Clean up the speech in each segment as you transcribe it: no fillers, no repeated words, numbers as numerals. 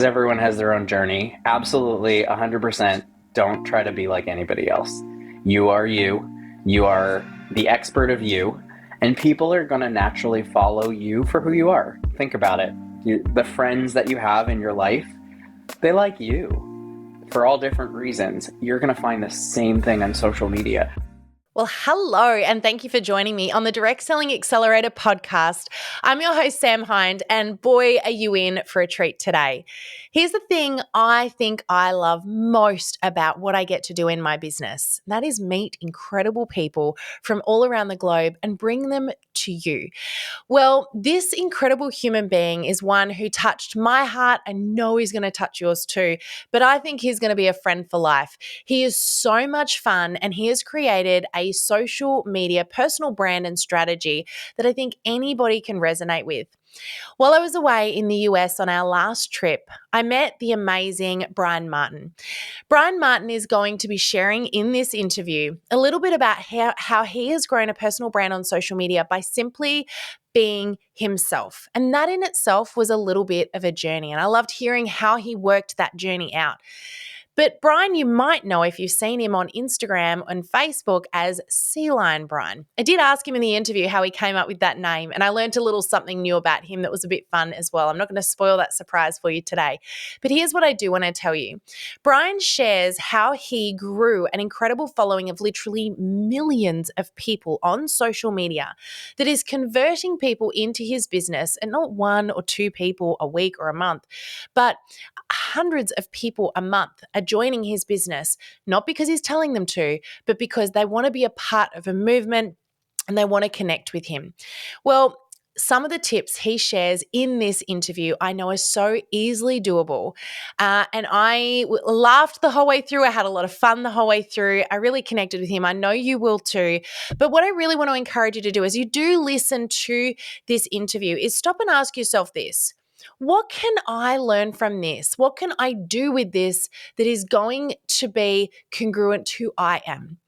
Everyone has their own journey. Absolutely, 100%. Don't try to be like anybody else. You are you. You are the expert of you. And people are going to naturally follow you for who you are. Think about it. The friends that you have in your life, they like you for all different reasons. You're going to find the same thing on social media. Well, hello, and thank you for joining me on the Direct Selling Accelerator podcast. I'm your host, Sam Hind, and boy, are you in for a treat today. Here's the thing I think I love most about what I get to do in my business. That is meet incredible people from all around the globe and bring them to you. Well, this incredible human being is one who touched my heart. I know he's going to touch yours too, but I think he's going to be a friend for life. He is so much fun, and he has created a social media personal brand and strategy that I think anybody can resonate with. While I was away in the US on our last trip, I met the amazing Brian Martin. Brian Martin is going to be sharing in this interview a little bit about how he has grown a personal brand on social media by simply being himself. And that in itself was a little bit of a journey. And I loved hearing how he worked that journey out. But Brian, you might know if you've seen him on Instagram and Facebook as Sea Lion Brian. I did ask him in the interview how he came up with that name, and I learned a little something new about him that was a bit fun as well. I'm not going to spoil that surprise for you today. But here's what I do want to tell you. Brian shares how he grew an incredible following of literally millions of people on social media that is converting people into his business, and not one or two people a week or a month, but hundreds of people a month are joining his business, not because he's telling them to, but because they want to be a part of a movement and they want to connect with him. Well, some of the tips he shares in this interview I know are so easily doable. And I laughed the whole way through. I had a lot of fun the whole way through. I really connected with him. I know you will too. But what I really want to encourage you to do as you do listen to this interview is stop and ask yourself this. What can I learn from this? What can I do with this that is going to be congruent to who I am?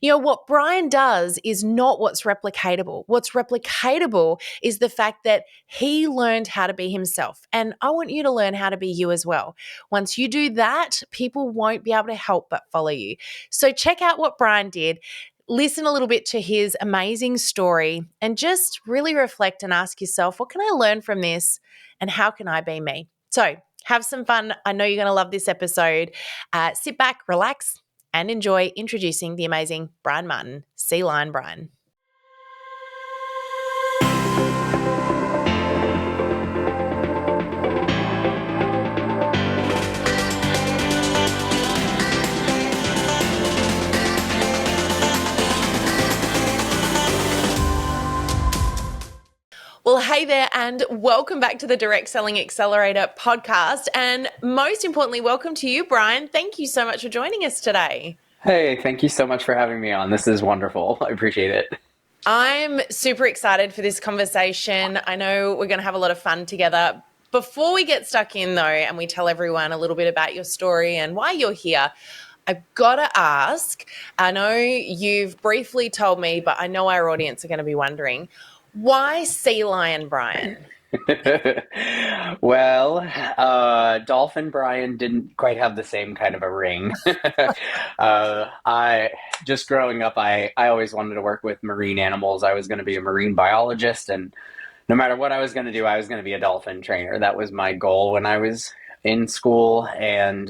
You know, what Brian does is not what's replicatable. What's replicatable is the fact that he learned how to be himself. And I want you to learn how to be you as well. Once you do that, people won't be able to help but follow you. So check out what Brian did. Listen a little bit to his amazing story and just really reflect and ask yourself, what can I learn from this and how can I be me? So have some fun. I know you're going to love this episode. Sit back, relax, and enjoy introducing the amazing Brian Martin, Sea Lion Brian. Well, hey there, and welcome back to the Direct Selling Accelerator podcast. And most importantly, welcome to you, Brian. Thank you so much for joining us today. Hey, thank you so much for having me on. This is wonderful. I appreciate it. I'm super excited for this conversation. I know we're going to have a lot of fun together. Before we get stuck in, though, and we tell everyone a little bit about your story and why you're here, I've got to ask, I know you've briefly told me, but I know our audience are going to be wondering, why Sea Lion Brian? Well, Dolphin Brian didn't quite have the same kind of a ring. I just growing up, I always wanted to work with marine animals. I was going to be a marine biologist, and no matter what I was going to do, I was going to be a dolphin trainer. That was my goal when I was in school. And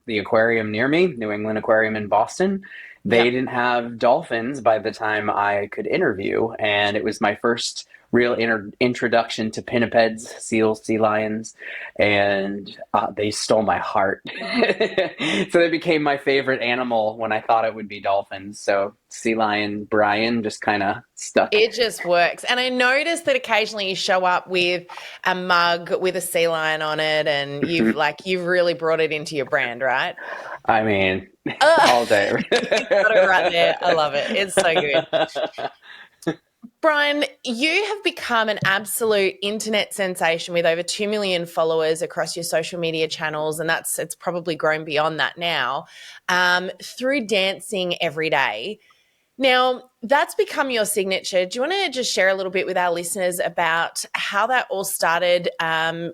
the aquarium near me, New England Aquarium in Boston, they Yep. didn't have dolphins by the time I could interview, and it was my first real introduction to pinnipeds, seals, sea lions, and they stole my heart. So they became my favorite animal when I thought it would be dolphins. So Sea Lion Brian just kind of stuck. It just works. And I noticed that occasionally you show up with a mug with a sea lion on it, and you've really brought it into your brand, right? I mean, all day. You got it right there. I love it. It's so good. Brian, you have become an absolute internet sensation with over 2 million followers across your social media channels, and it's probably grown beyond that now, through dancing every day. Now, that's become your signature. Do you want to just share a little bit with our listeners about how that all started?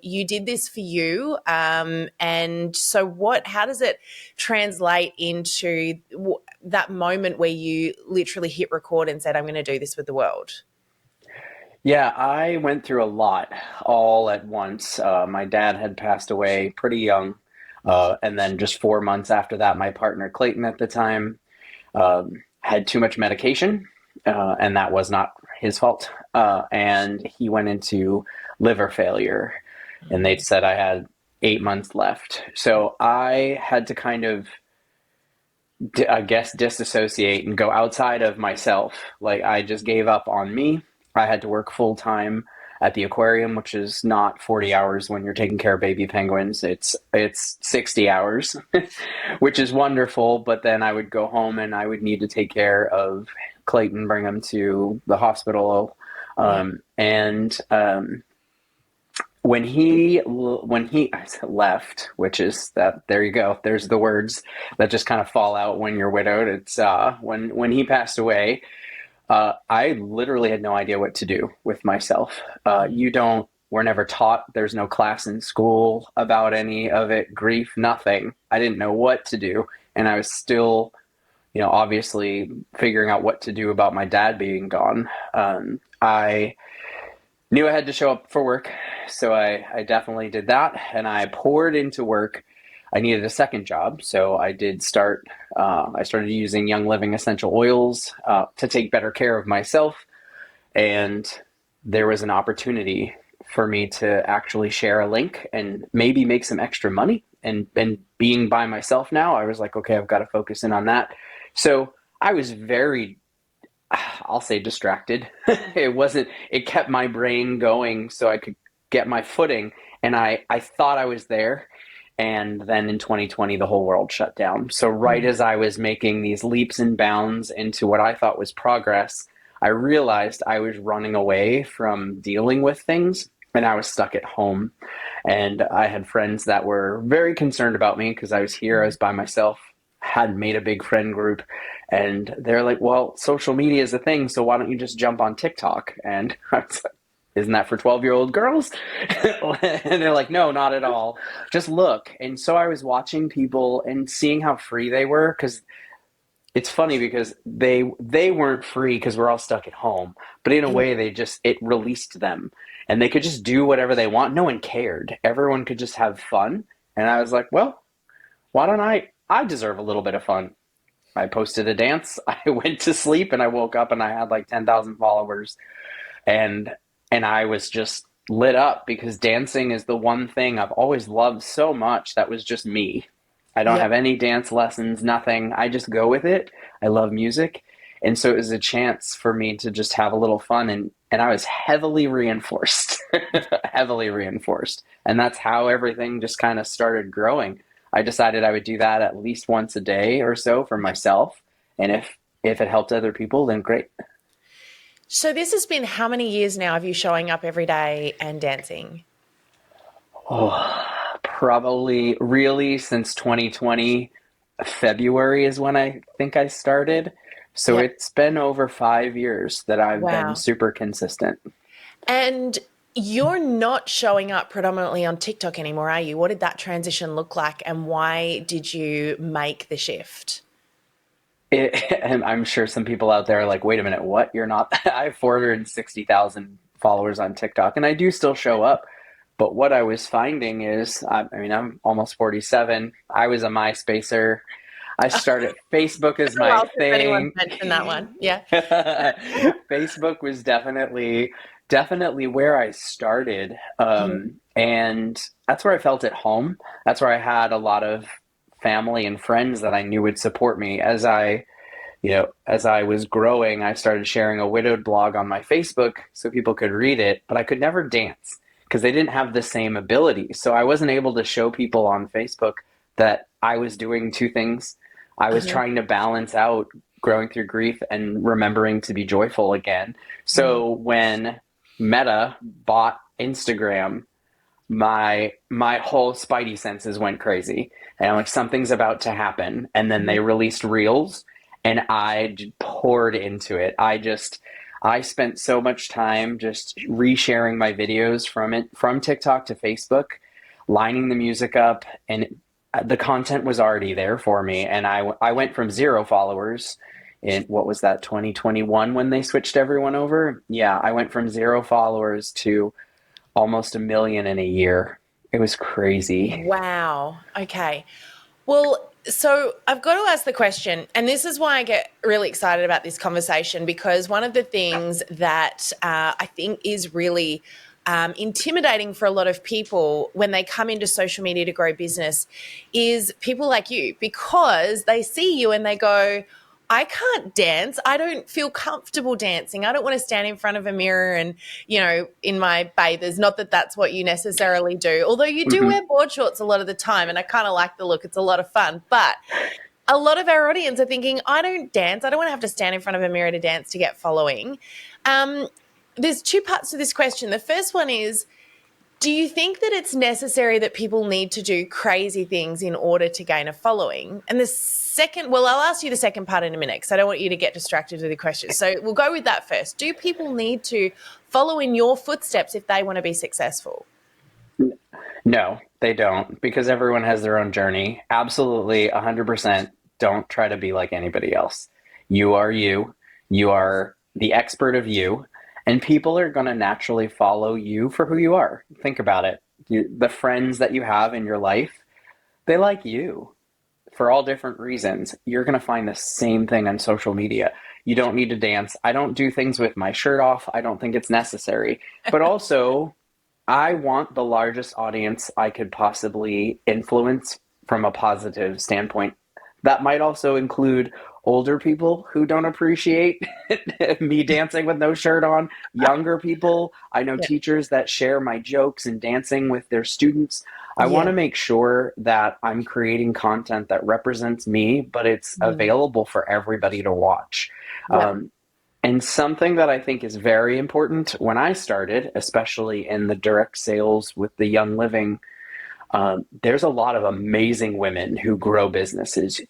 You did this for you. And so how does it translate into that moment where you literally hit record and said, I'm going to do this with the world? Yeah, I went through a lot all at once. My dad had passed away pretty young. And then just 4 months after that, my partner, Clayton, at the time, had too much medication, and that was not his fault. And he went into liver failure, and they said I had 8 months left. So I had to kind of, I guess, disassociate and go outside of myself. Like I just gave up on me. I had to work full time at the aquarium, which is not 40 hours when you're taking care of baby penguins. It's 60 hours, which is wonderful. But then I would go home and I would need to take care of Clayton, bring him to the hospital, Yeah. and when he left, which is that, there you go. There's the words that just kind of fall out when you're widowed. It's when he passed away. I literally had no idea what to do with myself. We're never taught. There's no class in school about any of it. Grief, nothing. I didn't know what to do, and I was still, obviously figuring out what to do about my dad being gone. I knew I had to show up for work, so I definitely did that, and I poured into work. I needed a second job, so I did start. I started using Young Living essential oils to take better care of myself, and there was an opportunity for me to actually share a link and maybe make some extra money. And being by myself now, I was like, okay, I've got to focus in on that. So I was very, I'll say, distracted. It kept my brain going so I could get my footing. And I thought I was there. And then in 2020, the whole world shut down. So right as I was making these leaps and bounds into what I thought was progress, I realized I was running away from dealing with things, and I was stuck at home. And I had friends that were very concerned about me because I was here, I was by myself, hadn't made a big friend group. And they're like, well, social media is a thing, so why don't you just jump on TikTok? And I was like, isn't that for 12-year-old girls? And they're like, no, not at all. Just look. And so I was watching people and seeing how free they were, because it's funny because they weren't free because we're all stuck at home, but in a way it released them, and they could just do whatever they want. No one cared. Everyone could just have fun. And I was like, well, why don't I deserve a little bit of fun. I posted a dance. I went to sleep and I woke up and I had like 10,000 followers, and I was just lit up because dancing is the one thing I've always loved so much. That was just me. I don't Yep. have any dance lessons, nothing. I just go with it. I love music. And so it was a chance for me to just have a little fun, and I was heavily reinforced. Heavily reinforced. And that's how everything just kind of started growing. I decided I would do that at least once a day or so for myself. And if it helped other people, then great. So this has been how many years now of you showing up every day and dancing? Oh, probably really since 2020, February is when I think I started. So Yep. it's been over 5 years that I've been Wow. super consistent. And you're not showing up predominantly on TikTok anymore, are you? What did that transition look like, and why did you make the shift? And I'm sure some people out there are like, wait a minute, what? You're not. I have 460,000 followers on TikTok, and I do still show up. But what I was finding is, I mean, I'm almost 47. I was a MySpacer. I started Facebook It's as been a my while since anyone's thing. mentioned that one. Yeah. Facebook was definitely where I started, Mhm. and that's where I felt at home. That's where I had a lot of family and friends that I knew would support me as I was growing. I started sharing a widowed blog on my Facebook so people could read it, but I could never dance because they didn't have the same ability. So I wasn't able to show people on Facebook that I was doing two things. I was Uh-huh. trying to balance out growing through grief and remembering to be joyful again. Mm. So when Meta bought Instagram, my whole spidey senses went crazy, and I'm like, something's about to happen. And then they released Reels, and poured into it. I spent so much time just resharing my videos from TikTok to Facebook, lining the music up, and the content was already there for me. And I went from 0 followers in, what was that, 2021 when they switched everyone over? Yeah, I went from 0 followers to almost 1 million in a year. It was crazy. Wow. Okay. Well, so I've got to ask the question, and this is why I get really excited about this conversation, because one of the things that I think is really intimidating for a lot of people when they come into social media to grow business is people like you, because they see you and they go, I can't dance. I don't feel comfortable dancing. I don't want to stand in front of a mirror and, in my bathers. Not that that's what you necessarily do, although you do Hmm. wear board shorts a lot of the time, and I kind of like the look. It's a lot of fun. But a lot of our audience are thinking, I don't dance. I don't want to have to stand in front of a mirror to dance to get following. Um, there's two parts to this question. The first one is, do you think that it's necessary that people need to do crazy things in order to gain a following? And the second, well, I'll ask you the second part in a minute because I don't want you to get distracted with the question. So we'll go with that first. Do people need to follow in your footsteps if they want to be successful? No, they don't, because everyone has their own journey. Absolutely, 100% don't try to be like anybody else. You are you. You are the expert of you, and people are going to naturally follow you for who you are. Think about it. The friends that you have in your life, they like you for all different reasons. You're going to find the same thing on social media. You don't need to dance. I don't do things with my shirt off. I don't think it's necessary. But also, I want the largest audience I could possibly influence from a positive standpoint. That might also include older people who don't appreciate me dancing with no shirt on, younger people. I know Yeah. teachers that share my jokes and dancing with their students. I want Yeah. to make sure that I'm creating content that represents me, but it's Mm. available for everybody to watch. Yeah. Um, and something that I think is very important when I started, especially in the direct sales with the Young Living, there's a lot of amazing women who grow businesses,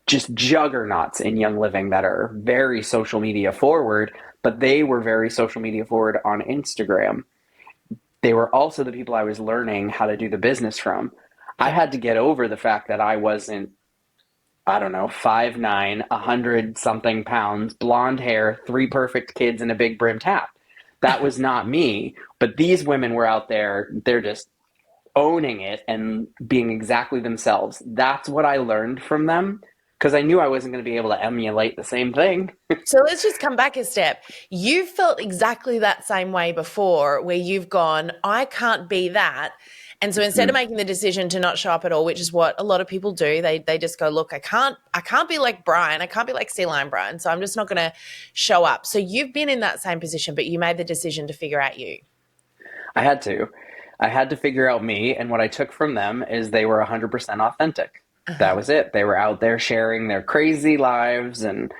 just juggernauts in Young Living that are very social media forward, but they were very social media forward on Instagram. They were also the people I was learning how to do the business from. I Yeah. had to get over the fact that I wasn't, I don't know, 5'9", 100 something pounds, blonde hair, three perfect kids, and a big brimmed hat. That was not me. But these women were out there, they're just owning it and being exactly themselves. That's what I learned from them because I knew I wasn't going to be able to emulate the same thing. So let's just come back a step. You felt exactly that same way before, where you've gone, I can't be that. And so instead of making the decision to not show up at all, which is what a lot of people do, they just go, look, I can't be like Brian, I can't be like Sea Lion Brian, so I'm just not going to show up. So you've been in that same position, but you made the decision to figure out you. I had to. I had to figure out me, and what I took from them is they were 100% authentic. That Uh-huh. was it. They were out there sharing their crazy lives and,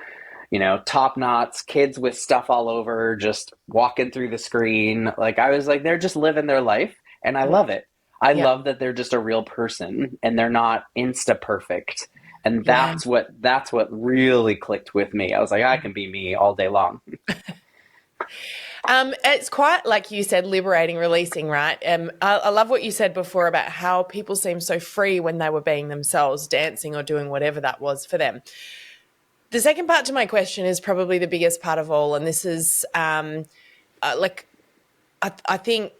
top knots, kids with stuff all over, just walking through the screen. Like, I was like, they're just living their life, and I Yeah. love it. I Yeah. love that they're just a real person and they're not insta perfect. And Yeah. that's what really clicked with me. I was like, I can be me all day long. It's quite, like you said, liberating, releasing, right? I love what you said before about how people seem so free when they were being themselves, dancing or doing whatever that was for them. The second part to my question is probably the biggest part of all, and this is like I think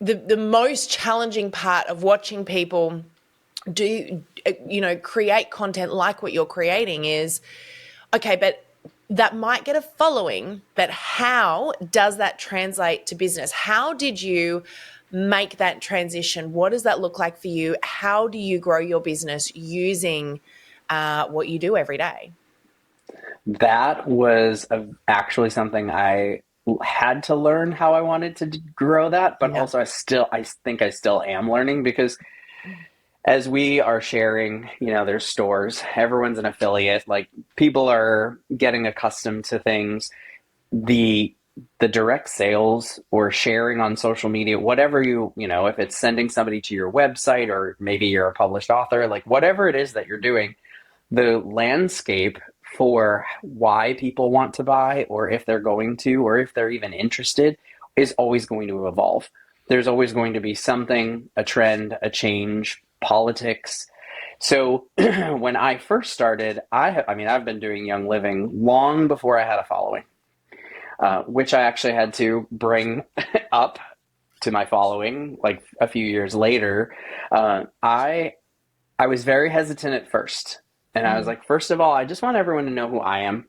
the most challenging part of watching people do create content like what you're creating is, okay, but that might get a following, but how does that translate to business? How did you make that transition? What does that look like for you? How do you grow your business using what you do every day? That was actually something I had to learn how I wanted to grow that, but Yeah. also I think I still am learning because as we are sharing, there's stores, everyone's an affiliate, like people are getting accustomed to things. The the direct sales or sharing on social media, whatever if it's sending somebody to your website or maybe you're a published author, like whatever it is that you're doing, the landscape for why people want to buy, or if they're going to, or if they're even interested, is always going to evolve. There's always going to be something, a trend, a change, politics. So when I first started, I mean, I've been doing Young Living long before I had a following, which I actually had to bring up to my following like a few years later. I was very hesitant at first. And I was Mm. like, first of all, I just want everyone to know who I am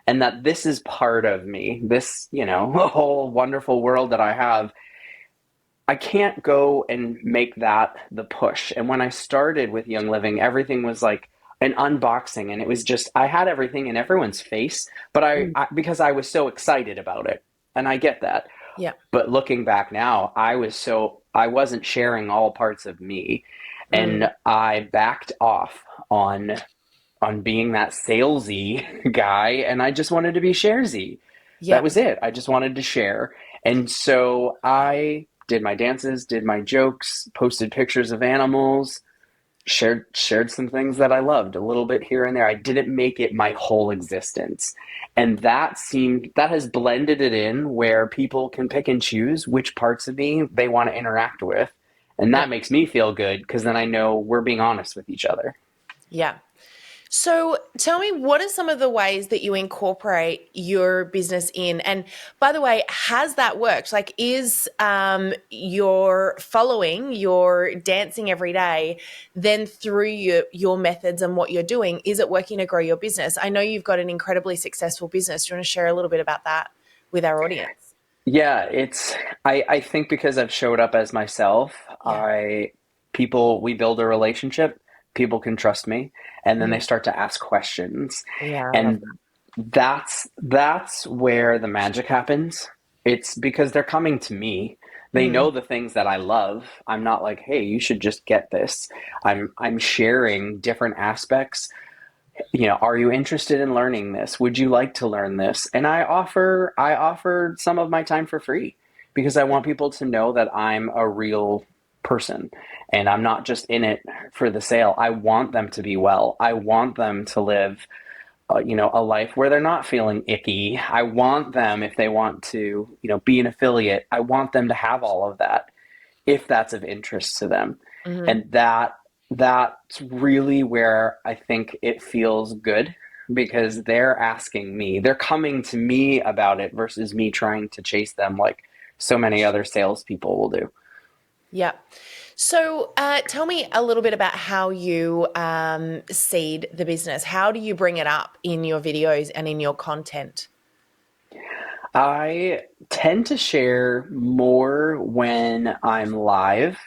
and that this is part of me. This, whole wonderful world that I have. I can't go and make that the push. And when I started with Young Living, everything was like an unboxing, and it was just I had everything in everyone's face, but Mm. because I was so excited about it, and I get that. Yeah. But looking back now, I wasn't sharing all parts of me, Mm. and I backed off on being that salesy guy, and I just wanted to be sharesy. That Yeah. was it. I just wanted to share. And so I did my dances, did my jokes, posted pictures of animals, shared some things that I loved a little bit here and there. I didn't make it my whole existence. And that has blended it in where people can pick and choose which parts of me they want to interact with. And Yeah. that makes me feel good because then I know we're being honest with each other. Yeah. So tell me, what are some of the ways that you incorporate your business in? And by the way, has that worked? Like, is your following, your dancing every day, then through your methods and what you're doing, is it working to grow your business? I know you've got an incredibly successful business. Do you want to share a little bit about that with our audience? Yeah, I think because I've showed up as myself, Yeah. we build a relationship, people can trust me, and then they Mm. start to ask questions. Yeah, I love And that's where the magic happens. It's because they're coming to me. that. They Mm. know the things that I love. I'm not like, "Hey, you should just get this." I'm sharing different aspects. Are you interested in learning this? Would you like to learn this? And I offer some of my time for free because I Yeah. want people to know that I'm a real person and I'm not just in it for the sale. I want them to be well. I want them to live a life where they're not feeling icky. I want them, if they want to, be an affiliate, I want them to have all of that if that's of interest to them. Mhm. And that's really where I think it feels good because they're asking me, they're coming to me about it versus me trying to chase them like so many other salespeople will do. Yeah. So tell me a little bit about how you seed the business. How do you bring it up in your videos and in your content? I tend to share more when I'm live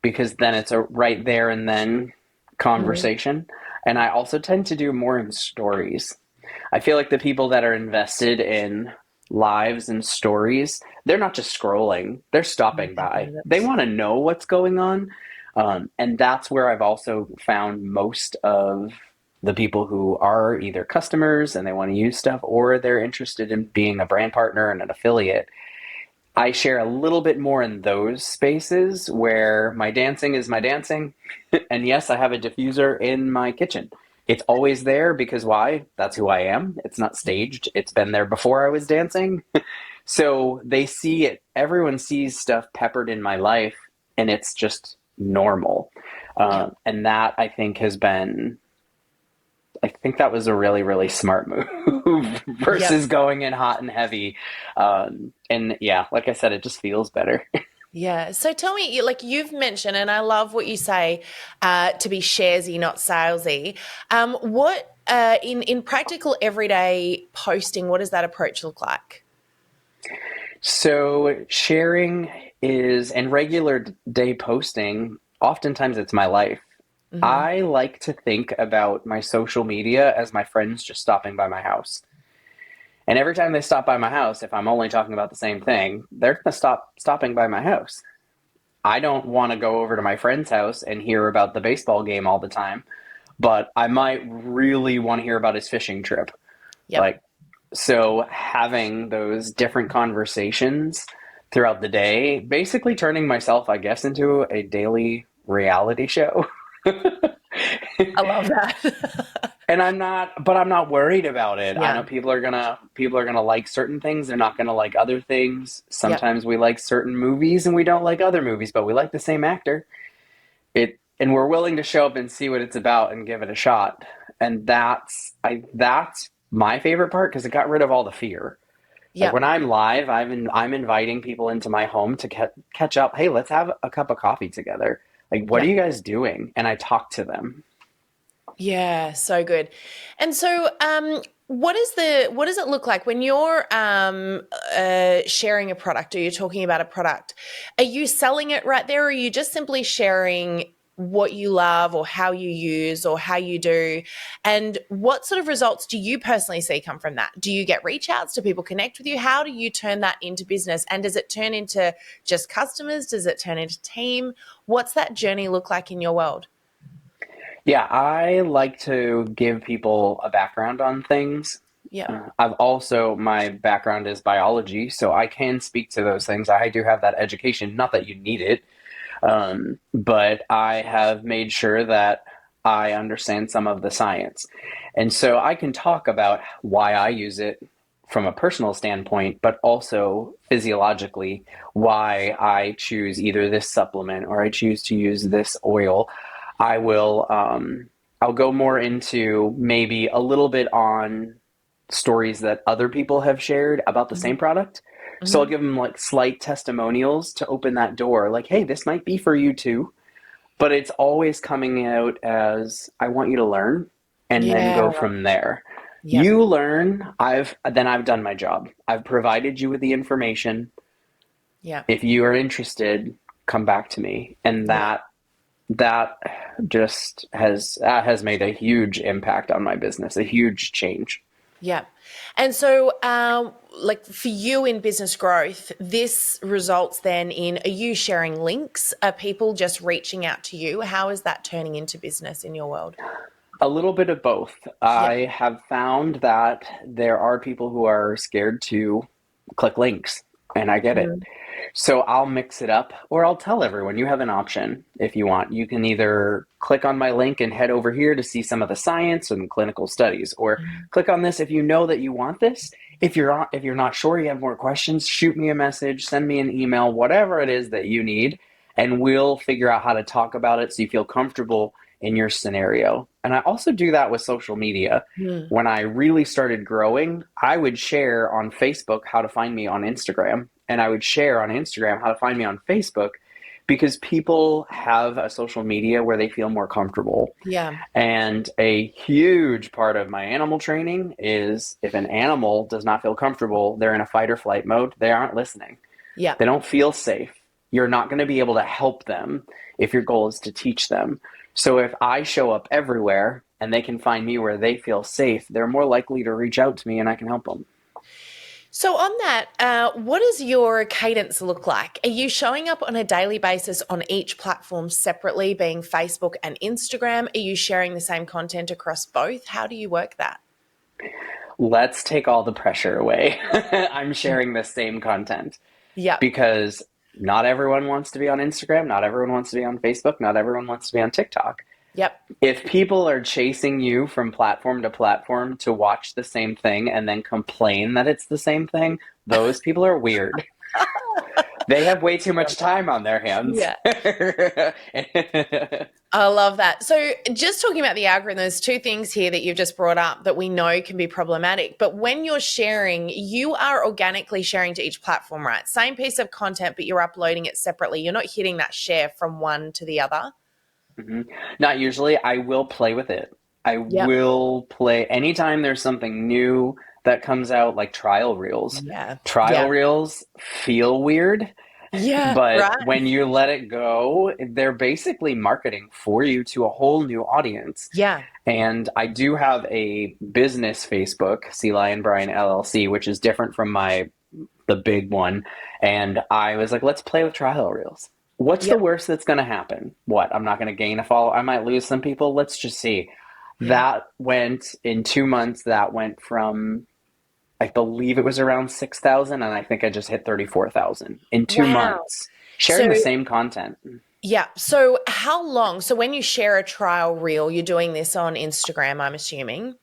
because then it's a right there and then Mhm. conversation. And I also tend to do more in stories. I feel like the people that are invested in lives and stories, they're not just scrolling, they're stopping by. They want to know what's going on. And that's where I've also found most of the people who are either customers and they want to use stuff or they're interested in being a brand partner and an affiliate. I share a little bit more in those spaces where my dancing is my dancing. And yes, I have a diffuser in my kitchen. It's always there because why? That's who I am. It's not staged. It's been there before I was dancing. So they see it. Everyone sees stuff peppered in my life, and it's just normal. Yeah. And that I think has been I think that was a really, really smart move Yep. versus going in hot and heavy. And yeah, like I said, it just feels better. Yeah. So tell me, like you've mentioned, and I love what you say, to be sharesy, not salesy. What in practical everyday posting, what does that approach look like? So sharing and regular day posting, oftentimes it's my life. Hmm. I like to think about my social media as my friends just stopping by my house. And every time they stop by my house, if I'm only talking about the same thing, they're going to stop stopping by my house. I don't want to go over to my friend's house and hear about the baseball game all the time, but I might really want to hear about his fishing trip. Yep. Like, so having those different conversations throughout the day, basically turning myself, I guess, into a daily reality show. I love that. I'm not worried about it. I know Yeah. people are gonna like certain things. They're not gonna like other things. Yep. Sometimes we like certain movies and we don't like other movies, but we like the same actor. And we're willing to show up and see what it's about and give it a shot. And that's my favorite part because it got rid of all the fear. Like Yep. when I'm live, I'm inviting people into my home to catch up. Hey, let's have a cup of coffee together. Like, what are Yep. you guys doing? And I talk to them. Yeah, so good. And so, what does it look like when you're sharing a product or you're talking about a product? Are you selling it right there, or are you just simply sharing what you love or how you use or how you do? And what sort of results do you personally see come from that? Do you get reach outs? Do people connect with you? How do you turn that into business? And does it turn into just customers? Does it turn into team? What's that journey look like in your world? Yeah, I like to give people a background on things. Yeah. My background is biology, so I can speak to those things. I do have that education, not that you need it, but I have made sure that I understand some of the science. And so I can talk about why I use it from a personal standpoint, but also physiologically, why I choose either this supplement or I choose to use this oil. I will, I'll go more into maybe a little bit on stories that other people have shared about the Mhm. same product. So I'll Mhm. give them like slight testimonials to open that door, like, hey, this might be for you too. But it's always coming out as I want you to learn and then Yeah. go from there. Yep. You learn, I've done my job. I've provided you with the information. Yeah. If you are interested, come back to me. And Yeah. that just has made a huge impact on my business, a huge change. Yeah. And so, like for you in business growth, this results then in, are you sharing links? Are people just reaching out to you? How is that turning into business in your world? A little bit of both. Yeah. I have found that there are people who are scared to click links, and I get it. Mhm. So I'll mix it up, or I'll tell everyone you have an option if you want. You can either click on my link and head over here to see some of the science and clinical studies, or Mhm. click on this if you know that you want this. If you're not sure, you have more questions, shoot me a message, send me an email, whatever it is that you need, and we'll figure out how to talk about it so you feel comfortable in your scenario. And I also do that with social media. Mm. When I really started growing, I would share on Facebook how to find me on Instagram, and I would share on Instagram how to find me on Facebook because people have a social media where they feel more comfortable. Yeah. And a huge part of my animal training is if an animal does not feel comfortable, they're in a fight or flight mode, they aren't listening. Yeah. They don't feel safe. You're not going to be able to help them if your goal is to teach them. So if I show up everywhere and they can find me where they feel safe, they're more likely to reach out to me and I can help them. So, on that, what does your cadence look like? Are you showing up on a daily basis on each platform separately, being Facebook and Instagram? Are you sharing the same content across both? How do you work that? Let's take all the pressure away. I'm sharing the same content Yep. because not everyone wants to be on Instagram, not everyone wants to be on Facebook, not everyone wants to be on TikTok. Yep. If people are chasing you from platform to platform to watch the same thing and then complain that it's the same thing, those people are weird. They have way too much time on their hands. Yeah. I love that. So, just talking about the algorithm, there's two things here that you've just brought up that we know can be problematic. But when you're sharing, you are organically sharing to each platform, right? Same piece of content, but you're uploading it separately. You're not hitting that share from one to the other. Mhm. Not usually. I will play with it. I Yep. will play anytime there's something new that comes out, like trial reels. Yeah. Trial Yeah. reels feel weird, Yeah. but Right. when you let it go, they're basically marketing for you to a whole new audience. Yeah. And I do have a business Facebook, Sea Lion Brian LLC, which is different from the big one. And I was like, let's play with trial reels. What's the Yep. worst that's going to happen? What? I'm not going to gain a follow. I might lose some people. Let's just see. Yeah. That went in 2 months. That went from, I believe it was around 6,000, and I think I just hit 34,000 in two Wow. months, So sharing the same content. Yeah. So how long? So when you share a trial reel, you're doing this on Instagram, I'm assuming.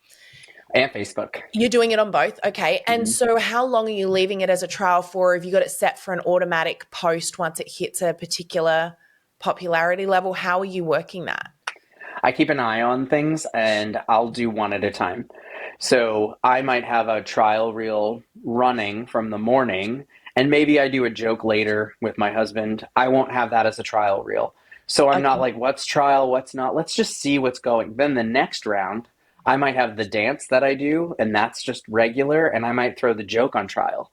And Facebook. You're doing it on both. Okay. And Mhm. so how long are you leaving it as a trial for? Have you got it set for an automatic post once it hits a particular popularity level? How are you working that? I keep an eye on things and I'll do one at a time. So I might have a trial reel running from the morning, and maybe I do a joke later with my husband. I won't have that as a trial reel. So I'm not Okay. like, what's trial, what's not. Let's just see what's going. Then the next round, I might have the dance that I do, and that's just regular, and I might throw the joke on trial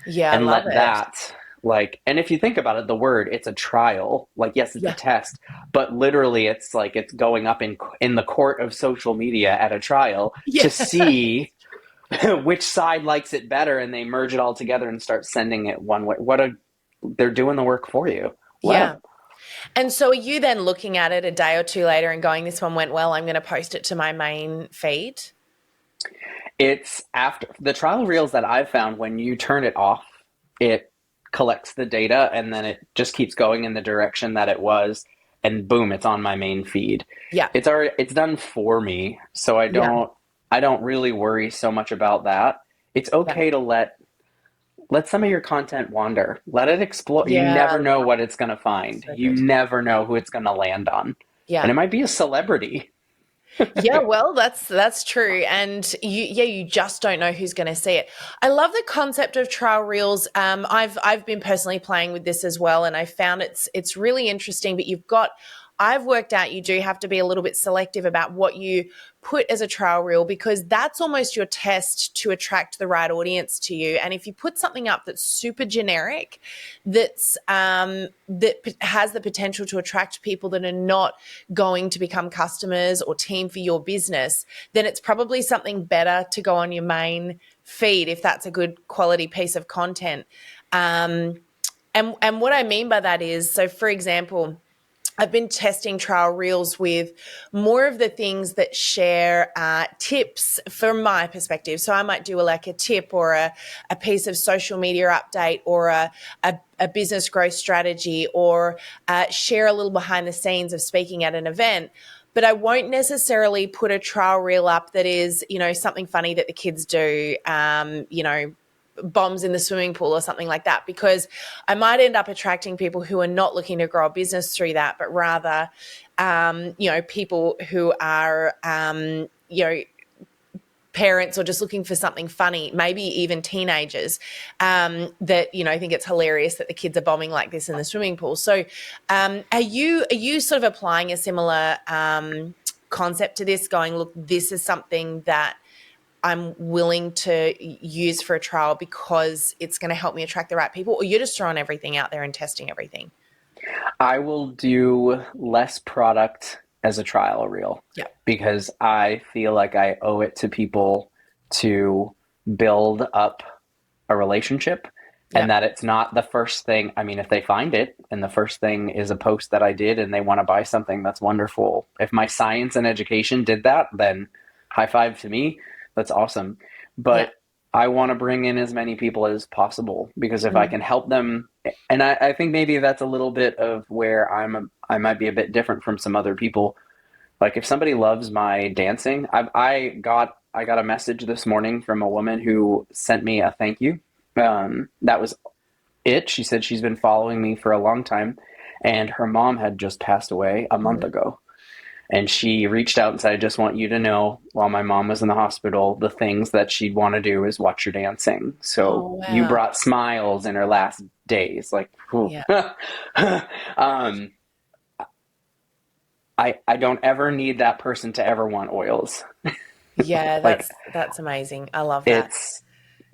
Yeah, I and love let it. that like, and if you think about it, the word, it's a trial, like, yes, it's a Yeah. test, but literally it's like it's going up in the court of social media at a trial to Yeah. see which side likes it better, and they merge it all together and start sending it one way. What a They're doing the work for you. Let Yeah. them. And so are you then looking at it a day or two later and going, this one went well, I'm going to post it to my main feed? It's after the trial reels that I've found, when you turn it off, it collects the data and then it just keeps going in the direction that it was, and boom, it's on my main feed. Yeah. It's done for me, so Yeah. I don't really worry so much about that. It's Yeah. okay to let some of your content wander. Let it explore. You Yeah. never know what it's going to find. So You good. never know who it's going to land on. And Yeah. it might be a celebrity. Yeah, well, that's true, and you just don't know who's going to see it. I love the concept of trial reels. I've been personally playing with this as well, and I found it's really interesting. But I've worked out you do have to be a little bit selective about what you put as a trial reel, because that's almost your test to attract the right audience to you. And if you put something up that's super generic, that has the potential to attract people that are not going to become customers or team for your business, then it's probably something better to go on your main feed if that's a good quality piece of content. Um, and what I mean by that is, so for example, I've been testing trial reels with more of the things that share tips from my perspective. So I might do like a tip or a piece of social media update or a business growth strategy, or share a little behind the scenes of speaking at an event. But I won't necessarily put a trial reel up that is, something funny that the kids do, bombs in the swimming pool or something like that, because I might end up attracting people who are not looking to grow a business through that, but rather, people who are, parents or just looking for something funny, maybe even teenagers, that think it's hilarious that the kids are bombing like this in the swimming pool. So, are you sort of applying a similar concept to this? Going, look, this is something that I'm willing to use for a trial because it's going to help me attract the right people, or you're just throwing everything out there and testing everything? I will do less product as a trial reel Yeah. because I feel like I owe it to people to build up a relationship, Yeah. and that it's not the first thing. I mean, if they find it and the first thing is a post that I did and they want to buy something, that's wonderful. If my science and education did that, then high five to me. That's awesome. Yeah. But I want to bring in as many people as possible, because if I Mm. can help them, and I think maybe that's a little bit of where I might be a bit different from some other people. Like, if somebody loves my dancing, I got a message this morning from a woman who sent me a thank you. That was it. She said she's been following me for a long time, and her mom had just passed away a month Mhm. ago. And she reached out and said, I just want you to know, while my mom was in the hospital, the things that she'd want to do is watch your dancing. So Oh, you wow. brought smiles in her last days. Like, whew. Yeah. um, I don't ever need that person to ever want oils. Yeah, Like, that's amazing. I love that. it's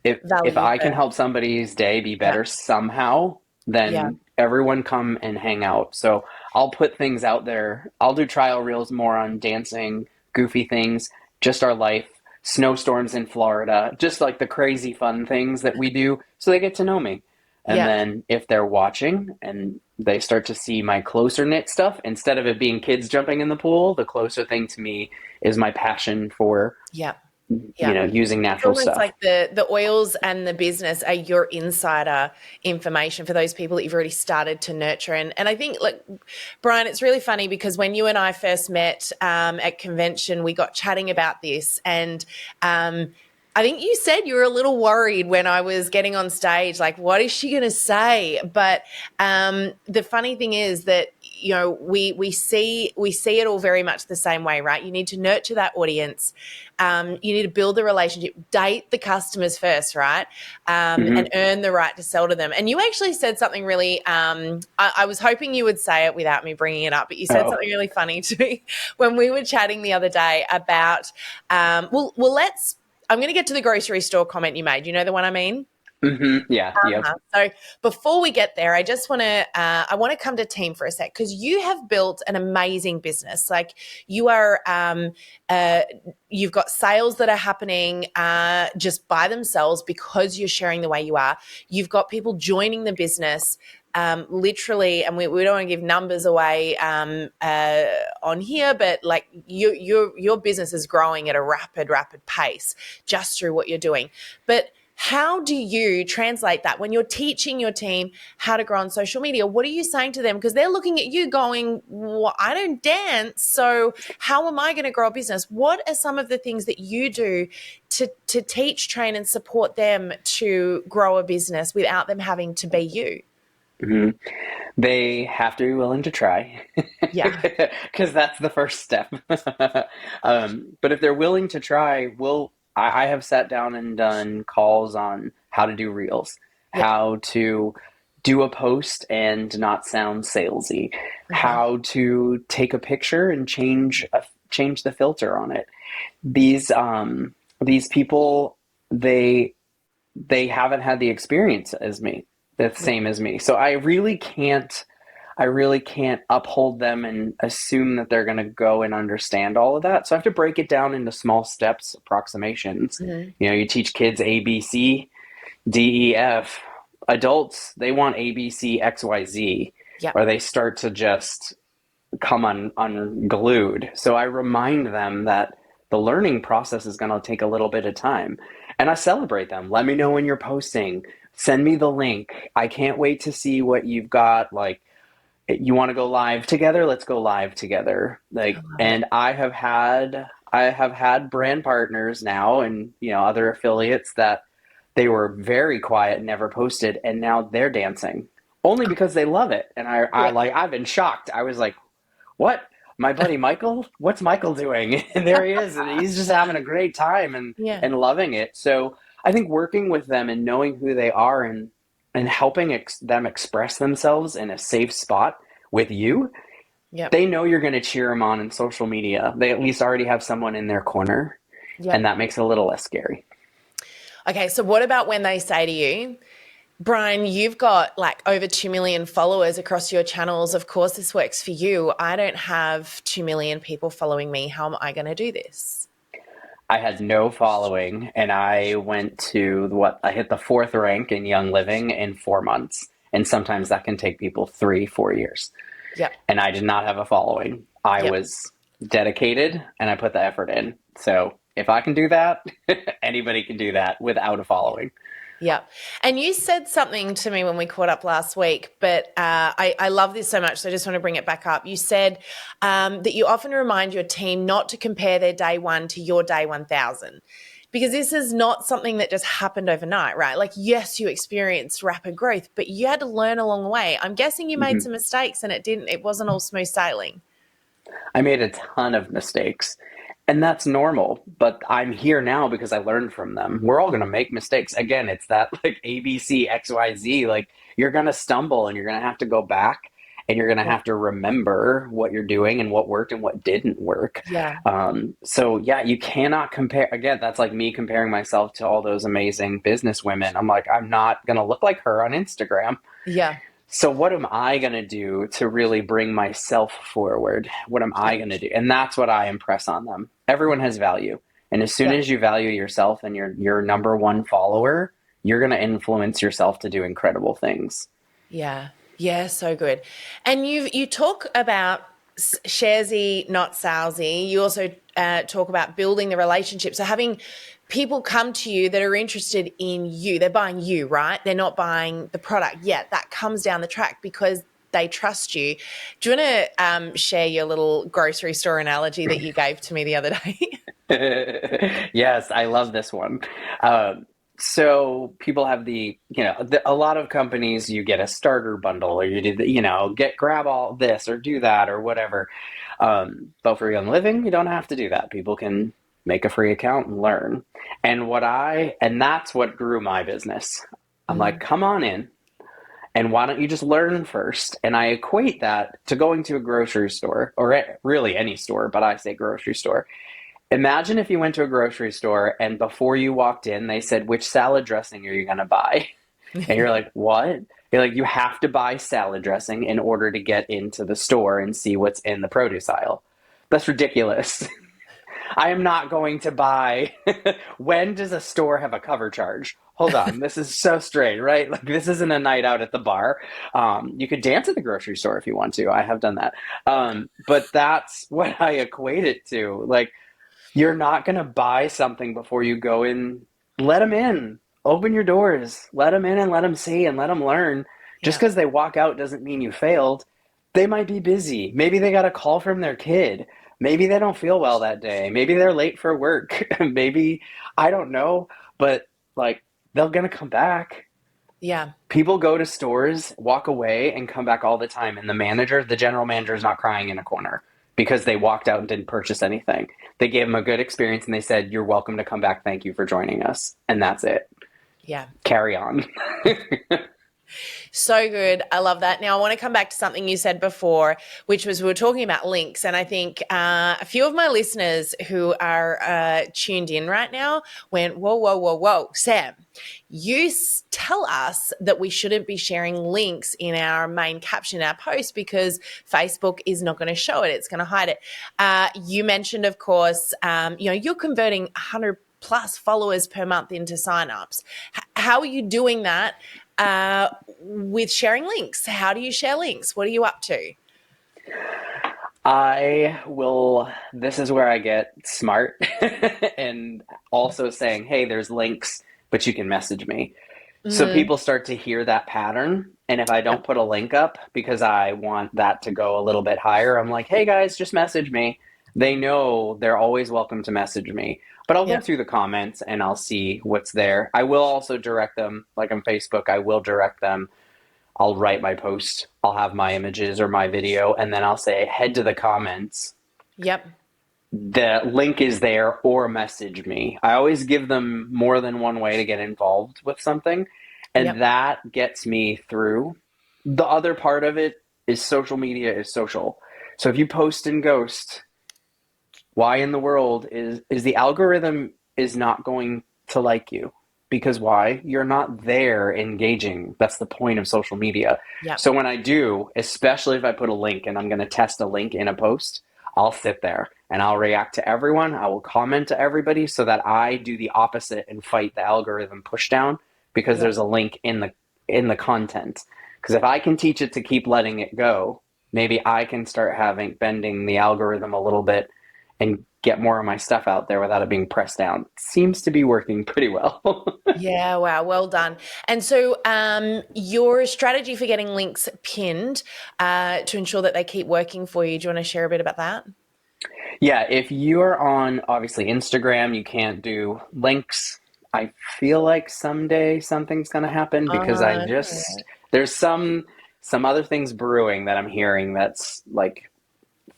if Value I can first. help somebody's day be Yeah. better somehow, Yeah. then everyone come and hang out. So I'll put things out there. I'll do trial reels more on dancing, goofy things, just our life, snowstorms in Florida, just like the crazy fun things that we do, so they get to know me. And Yeah. then if they're watching and they start to see my closer knit stuff, instead of it being kids jumping in the pool, the closer thing to me is my passion for Yeah. Yeah. using It's natural almost stuff. like the oils and the business are your insider information for those people that you've already started to nurture. And I think, like, Brian, it's really funny because when you and I first met at convention, we got chatting about this. And I think you said you were a little worried when I was getting on stage, like, what is she going to say? But the funny thing is that, we see it all very much the same way, right? You need to nurture that audience. You need to build the relationship, date the customers first, right? And Hmm. earn the right to sell to them. And you actually said something really, I was hoping you would say it without me bringing it up, but you said Oh. something really funny to me when we were chatting the other day about, I'm going to get to the grocery store comment you made. You know the one I mean? Yeah. Yep. So before we get there, I want to come to team for a sec because you have built an amazing business. Like you are, you've got sales that are happening just by themselves because you're sharing the way you are. You've got people joining the business. Literally, and we don't want to give numbers away on here, but like your business is growing at a rapid pace just through what you're doing. But how do you translate that when you're teaching your team how to grow on social media? What are you saying to them? Because they're looking at you going, well, I don't dance, so how am I going to grow a business? What are some of the things that you do to teach, train, and support them to grow a business without them having to be you? Hmm. They have to be willing to try, Yeah. because that's the first step. But if they're willing to try, I have sat down and done calls on how to do reels, Yeah. how to do a post and not sound salesy, Okay. how to take a picture and change the filter on it. These people, they haven't had the experience as me, the Yeah. same as me. So I really can't uphold them and assume that they're going to go and understand all of that. So I have to break it down into small steps, approximations. Mhm. You teach kids A, B, C, D, E, F. Adults, they want A, B, C, X, Y, Z, Yeah. or they start to just come unglued. So I remind them that the learning process is going to take a little bit of time. And I celebrate them. Let me know when you're posting. Send me the link. I can't wait to see what you've got. Like, you want to go live together? Let's go live together. I Like, love it. and I have had brand partners now and other affiliates that they were very quiet, never posted, and now they're dancing only because they love it. And Yeah. I've been shocked. I was like, what? My buddy Michael? What's Michael doing? And there he is, and he's just having a great time and Yeah. and loving it. So I think working with them and knowing who they are and helping them express themselves in a safe spot with you, Yeah. they know you're going to cheer them on in social media. They at least already have someone in their corner, Yeah. and that makes it a little less scary. Okay. So what about when they say to you, Brian, you've got like over 2 million followers across your channels. Of course, this works for you. I don't have 2 million people following me. How am I going to do this? I had no following, and I went to I hit the fourth rank in Young Living in 4 months. And sometimes that can take people 3, 4 years. Yep. And I did not have a following. I Yep. was dedicated and I put the effort in. So if I can do that, anybody can do that without a following. Yeah. And you said something to me when we caught up last week, but I love this so much. So I just want to bring it back up. You said that you often remind your team not to compare their day one to your day 1000, because this is not something that just happened overnight, right? Like, yes, you experienced rapid growth, but you had to learn along the way. I'm guessing you made Mhm. some mistakes and it wasn't all smooth sailing. I made a ton of mistakes. And that's normal, but I'm here now because I learned from them. We're all going to make mistakes. Again, it's that like ABC, XYZ. Like, you're going to stumble and you're going to have to go back and you're going to Yeah. have to remember what you're doing and what worked and what didn't work. Yeah. So, yeah, you cannot compare. Again, that's like me comparing myself to all those amazing business women. I'm like, I'm not going to look like her on Instagram. Yeah. So what am I going to do to really bring myself forward? What am Yeah. I going to do? And that's what I impress on them. Everyone has value. And as soon Yeah. as you value yourself and your number one follower, you're going to influence yourself to do incredible things. Yeah. Yeah, so good. And you talk about sharesy, not salesy. You also talk about building the relationship. So having people come to you that are interested in you, they're buying you, right? They're not buying the product yet. That comes down the track because they trust you. Do you want to share your little grocery store analogy that you gave to me the other day? Yes, I love this one. So people have a lot of companies, you get a starter bundle or you do grab all this or do that or whatever. But for Young Living, you don't have to do that. People can make a free account and learn. And that's what grew my business. I'm like, Mm, come on in. And why don't you just learn first? And I equate that to going to a grocery store or really any store, but I say grocery store. Imagine if you went to a grocery store and before you walked in, they said, which salad dressing are you going to buy? And you're like, what? You're like, you have to buy salad dressing in order to get into the store and see what's in the produce aisle. That's ridiculous. I am not going to buy. When does a store have a cover charge? Hold on, this is so strange, right? Like this isn't a night out at the bar. You could dance at the grocery store if you want to. I have done that, but that's what I equate it to. Like you're not going to buy something before you go in. Let them in. Open your doors. Let them in and let them see and let them learn. Just yeah. because they walk out doesn't mean you failed. They might be busy. Maybe they got a call from their kid. Maybe they don't feel well that day. Maybe they're late for work. Maybe, I don't know. But like, they're going to come back. Yeah. People go to stores, walk away, and come back all the time. And the general manager, is not crying in a corner because they walked out and didn't purchase anything. They gave them a good experience and they said, "You're welcome to come back. Thank you for joining us." And that's it. Yeah. Carry on. So good. I love that. Now, I want to come back to something you said before, which was we were talking about links. And I think a few of my listeners who are tuned in right now went, whoa, whoa, whoa, whoa, Sam, you tell us that we shouldn't be sharing links in our main caption in our post because Facebook is not going to show it. It's going to hide it. You mentioned, of course, you're converting 100 plus followers per month into signups. How are you doing that? With sharing links. How do you share links? What are you up to? This is where I get smart and also saying, hey, there's links, but you can message me. So Mm-hmm. people start to hear that pattern. And if I don't Yep. put a link up because I want that to go a little bit higher, I'm like, hey guys, just message me. They know they're always welcome to message me. But I'll go Yep. through the comments and I'll see what's there. I will also direct them, like on Facebook, I will direct them. I'll write my post, I'll have my images or my video, and then I'll say, head to the comments. Yep. The link is there or message me. I always give them more than one way to get involved with something, and Yep. that gets me through. The other part of it is social media is social. So if you post and ghost, why in the world is the algorithm is not going to like you? Because why? You're not there engaging. That's the point of social media. Yep. So when I do, especially if I put a link and I'm going to test a link in a post, I'll sit there and I'll react to everyone. I will comment to everybody so that I do the opposite and fight the algorithm push down because Yep. there's a link in the content. Because if I can teach it to keep letting it go, maybe I can start having bending the algorithm a little bit and get more of my stuff out there without it being pressed down. Seems to be working pretty well. Yeah. Wow. Well done. And so, your strategy for getting links pinned to ensure that they keep working for you. Do you want to share a bit about that? Yeah, if you're on obviously Instagram, you can't do links. I feel like someday something's going to happen because Uh, there's some other things brewing that I'm hearing that's like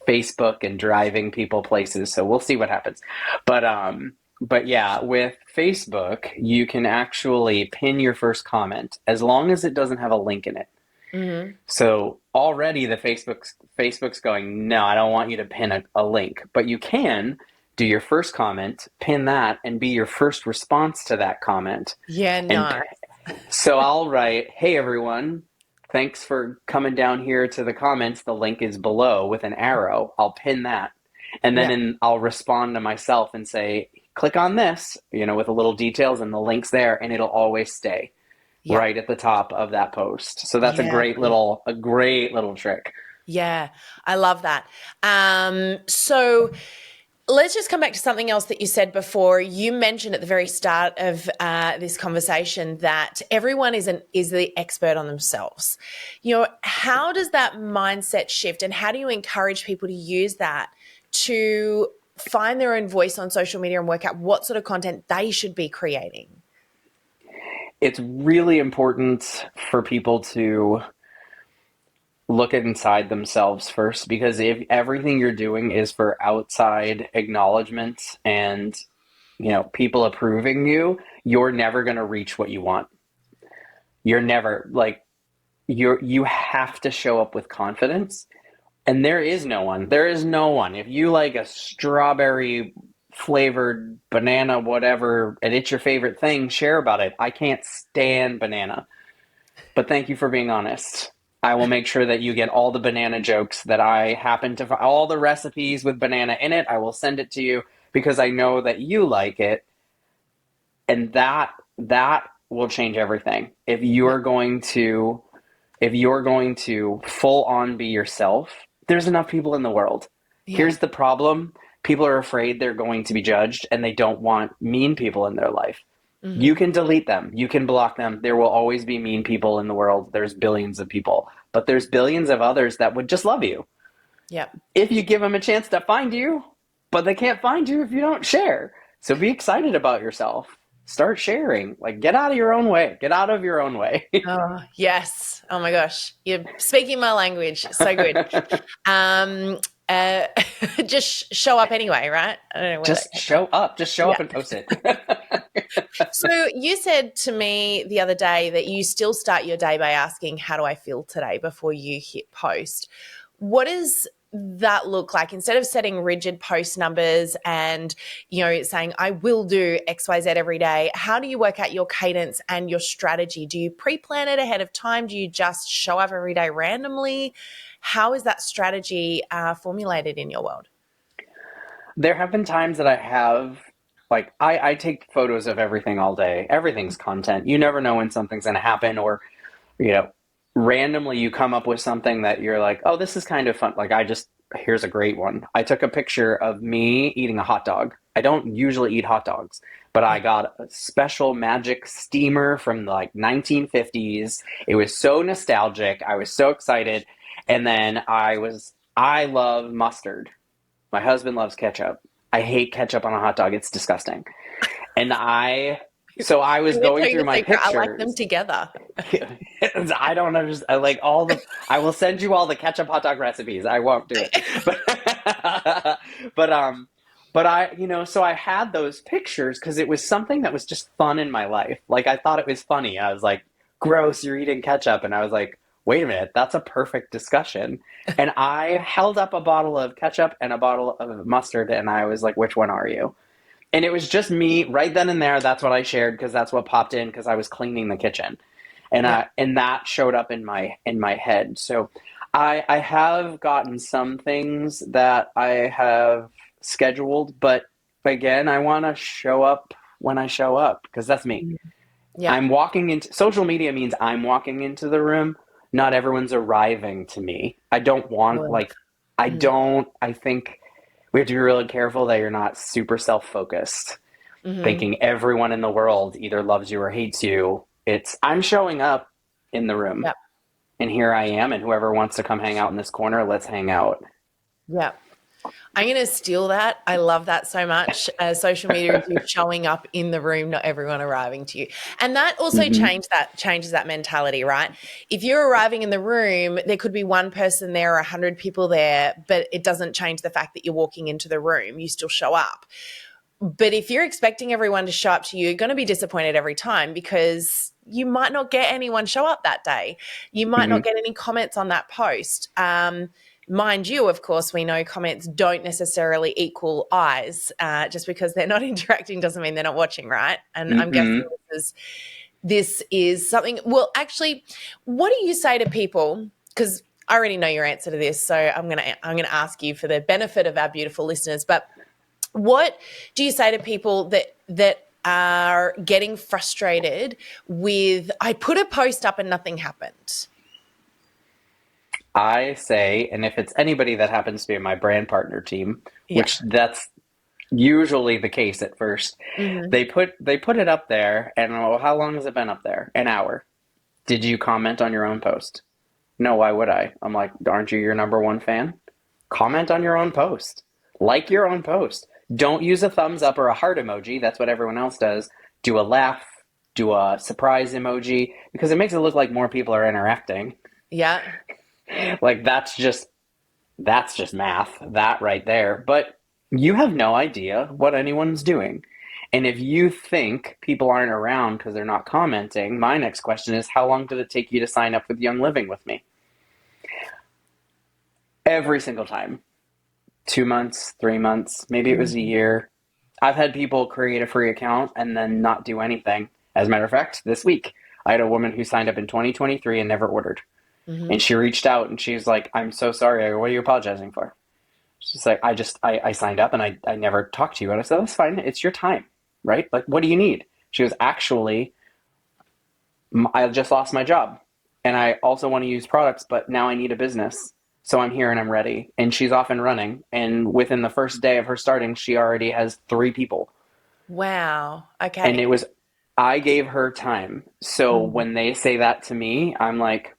Facebook and driving people places. So we'll see what happens. But yeah, with Facebook, you can actually pin your first comment as long as it doesn't have a link in it. mm-hmm. So already Facebook's going, no, I don't want you to pin a link, but you can do your first comment, pin that, and be your first response to that comment. Yeah. And Nice. so I'll write, hey everyone, thanks for coming down here to the comments. The link is below with an arrow. I'll pin that. And then Yep. I'll respond to myself and say, click on this, with a little details and the link's there, and it'll always stay Yep. right at the top of that post. So that's Yeah. a great little trick. Yeah, I love that. So Let's just come back to something else that you said before. You mentioned at the very start of this conversation that everyone is the expert on themselves. How does that mindset shift, and how do you encourage people to use that to find their own voice on social media and work out what sort of content they should be creating? It's really important for people to look inside themselves first, because if everything you're doing is for outside acknowledgement and people approving you, you're never going to reach what you want. You're never like you have to show up with confidence. And there is no one if you like a strawberry flavored banana whatever and it's your favorite thing, share about it. I can't stand banana, but thank you for being honest. I will make sure that you get all the banana jokes that I happen to find, all the recipes with banana in it. I will send it to you because I know that you like it, and that will change everything. If you're going to full on be yourself, there's enough people in the world. Yeah. Here's the problem: people are afraid they're going to be judged, and they don't want mean people in their life. You Mm-hmm. can delete them. You can block them. There will always be mean people in the world. There's billions of people, but there's billions of others that would just love you Yep. if you give them a chance to find you, but they can't find you if you don't share. So be excited about yourself. Start sharing. Like, get out of your own way. Get out of your own way. Oh, yes. Oh my gosh. You're speaking my language. So good. Um, uh, just show up anyway, right? I don't know where that Just came show up. Just show from. up and post it. So you said to me the other day that you still start your day by asking, how do I feel today before you hit post? What does that look like? Instead of setting rigid post numbers and, saying I will do XYZ every day, how do you work out your cadence and your strategy? Do you pre-plan it ahead of time? Do you just show up every day randomly? How is that strategy formulated in your world? There have been times that I take photos of everything all day. Everything's content. You never know when something's going to happen, or you know, randomly you come up with something that you're like, oh, this is kind of fun. Here's a great one. I took a picture of me eating a hot dog. I don't usually eat hot dogs, but I got a special magic steamer from the like 1950s. It was so nostalgic. I was so excited. And then I love mustard. My husband loves ketchup. I hate ketchup on a hot dog. It's disgusting. And so I was I'm going to going tell you through the my secret. I like them pictures. together. I don't understand. I like all the. I will send you all the ketchup hot dog recipes. I won't do it, but but so I had those pictures because it was something that was just fun in my life. Like I thought it was funny. I was like, "Gross, you're eating ketchup," and I was like, "Wait a minute, that's a perfect discussion." And I held up a bottle of ketchup and a bottle of mustard, and I was like, "Which one are you?" And it was just me right then and there. That's what I shared because that's what popped in because I was cleaning the kitchen, and Yeah. that showed up in my head. So I have gotten some things that I have scheduled, but again, I want to show up when I show up because that's me. Yeah. I'm walking into social media means I'm walking into the room. Not everyone's arriving to me. I don't want Well, like I don't. I think we have to be really careful that you're not super self-focused, mm-hmm. thinking everyone in the world either loves you or hates you. It's I'm showing up in the room, Yeah. and here I am, and whoever wants to come hang out in this corner, let's hang out. Yeah. I'm going to steal that. I love that so much. Social media is you showing up in the room, not everyone arriving to you. And that also Hmm. changes that mentality, right? If you're arriving in the room, there could be one person there or 100 people there, but it doesn't change the fact that you're walking into the room. You still show up. But if you're expecting everyone to show up to you, you're going to be disappointed every time because you might not get anyone show up that day. You might not Hmm. get any comments on that post. Mind you, of course, we know comments don't necessarily equal eyes. Just because they're not interacting doesn't mean they're not watching, right? And I'm guessing Hmm. this is something. Well, actually, what do you say to people? Because I already know your answer to this, so I'm gonna ask you for the benefit of our beautiful listeners. But what do you say to people that are getting frustrated with I put a post up and nothing happened? I say, and if it's anybody that happens to be in my brand partner team, Yeah. which that's usually the case at first. Hmm. They put it up there, and oh, how long has it been up there? An hour. Did you comment on your own post? No, why would I? I'm like, aren't you your number one fan? Comment on your own post. Like your own post. Don't use a thumbs up or a heart emoji. That's what everyone else does. Do a laugh, do a surprise emoji, because it makes it look like more people are interacting. Yeah. Like that's just math, that right there. But you have no idea what anyone's doing. And if you think people aren't around because they're not commenting, my next question is, how long did it take you to sign up with Young Living with me? Every single time. 2 months, 3 months, maybe it was a Hmm. year. I've had people create a free account and then not do anything. As a matter of fact, this week, I had a woman who signed up in 2023 and never ordered. Hmm. And she reached out and she's like, I'm so sorry. I go, what are you apologizing for? She's like, I signed up and I never talked to you. And I said, that's fine. It's your time, right? Like, what do you need? She goes, actually, I just lost my job and I also want to use products, but now I need a business. So I'm here and I'm ready. And she's off and running. And within the first day of her starting, she already has 3 people. Wow. And Okay. it was, I gave her time. So Mhm. when they say that to me, I'm like,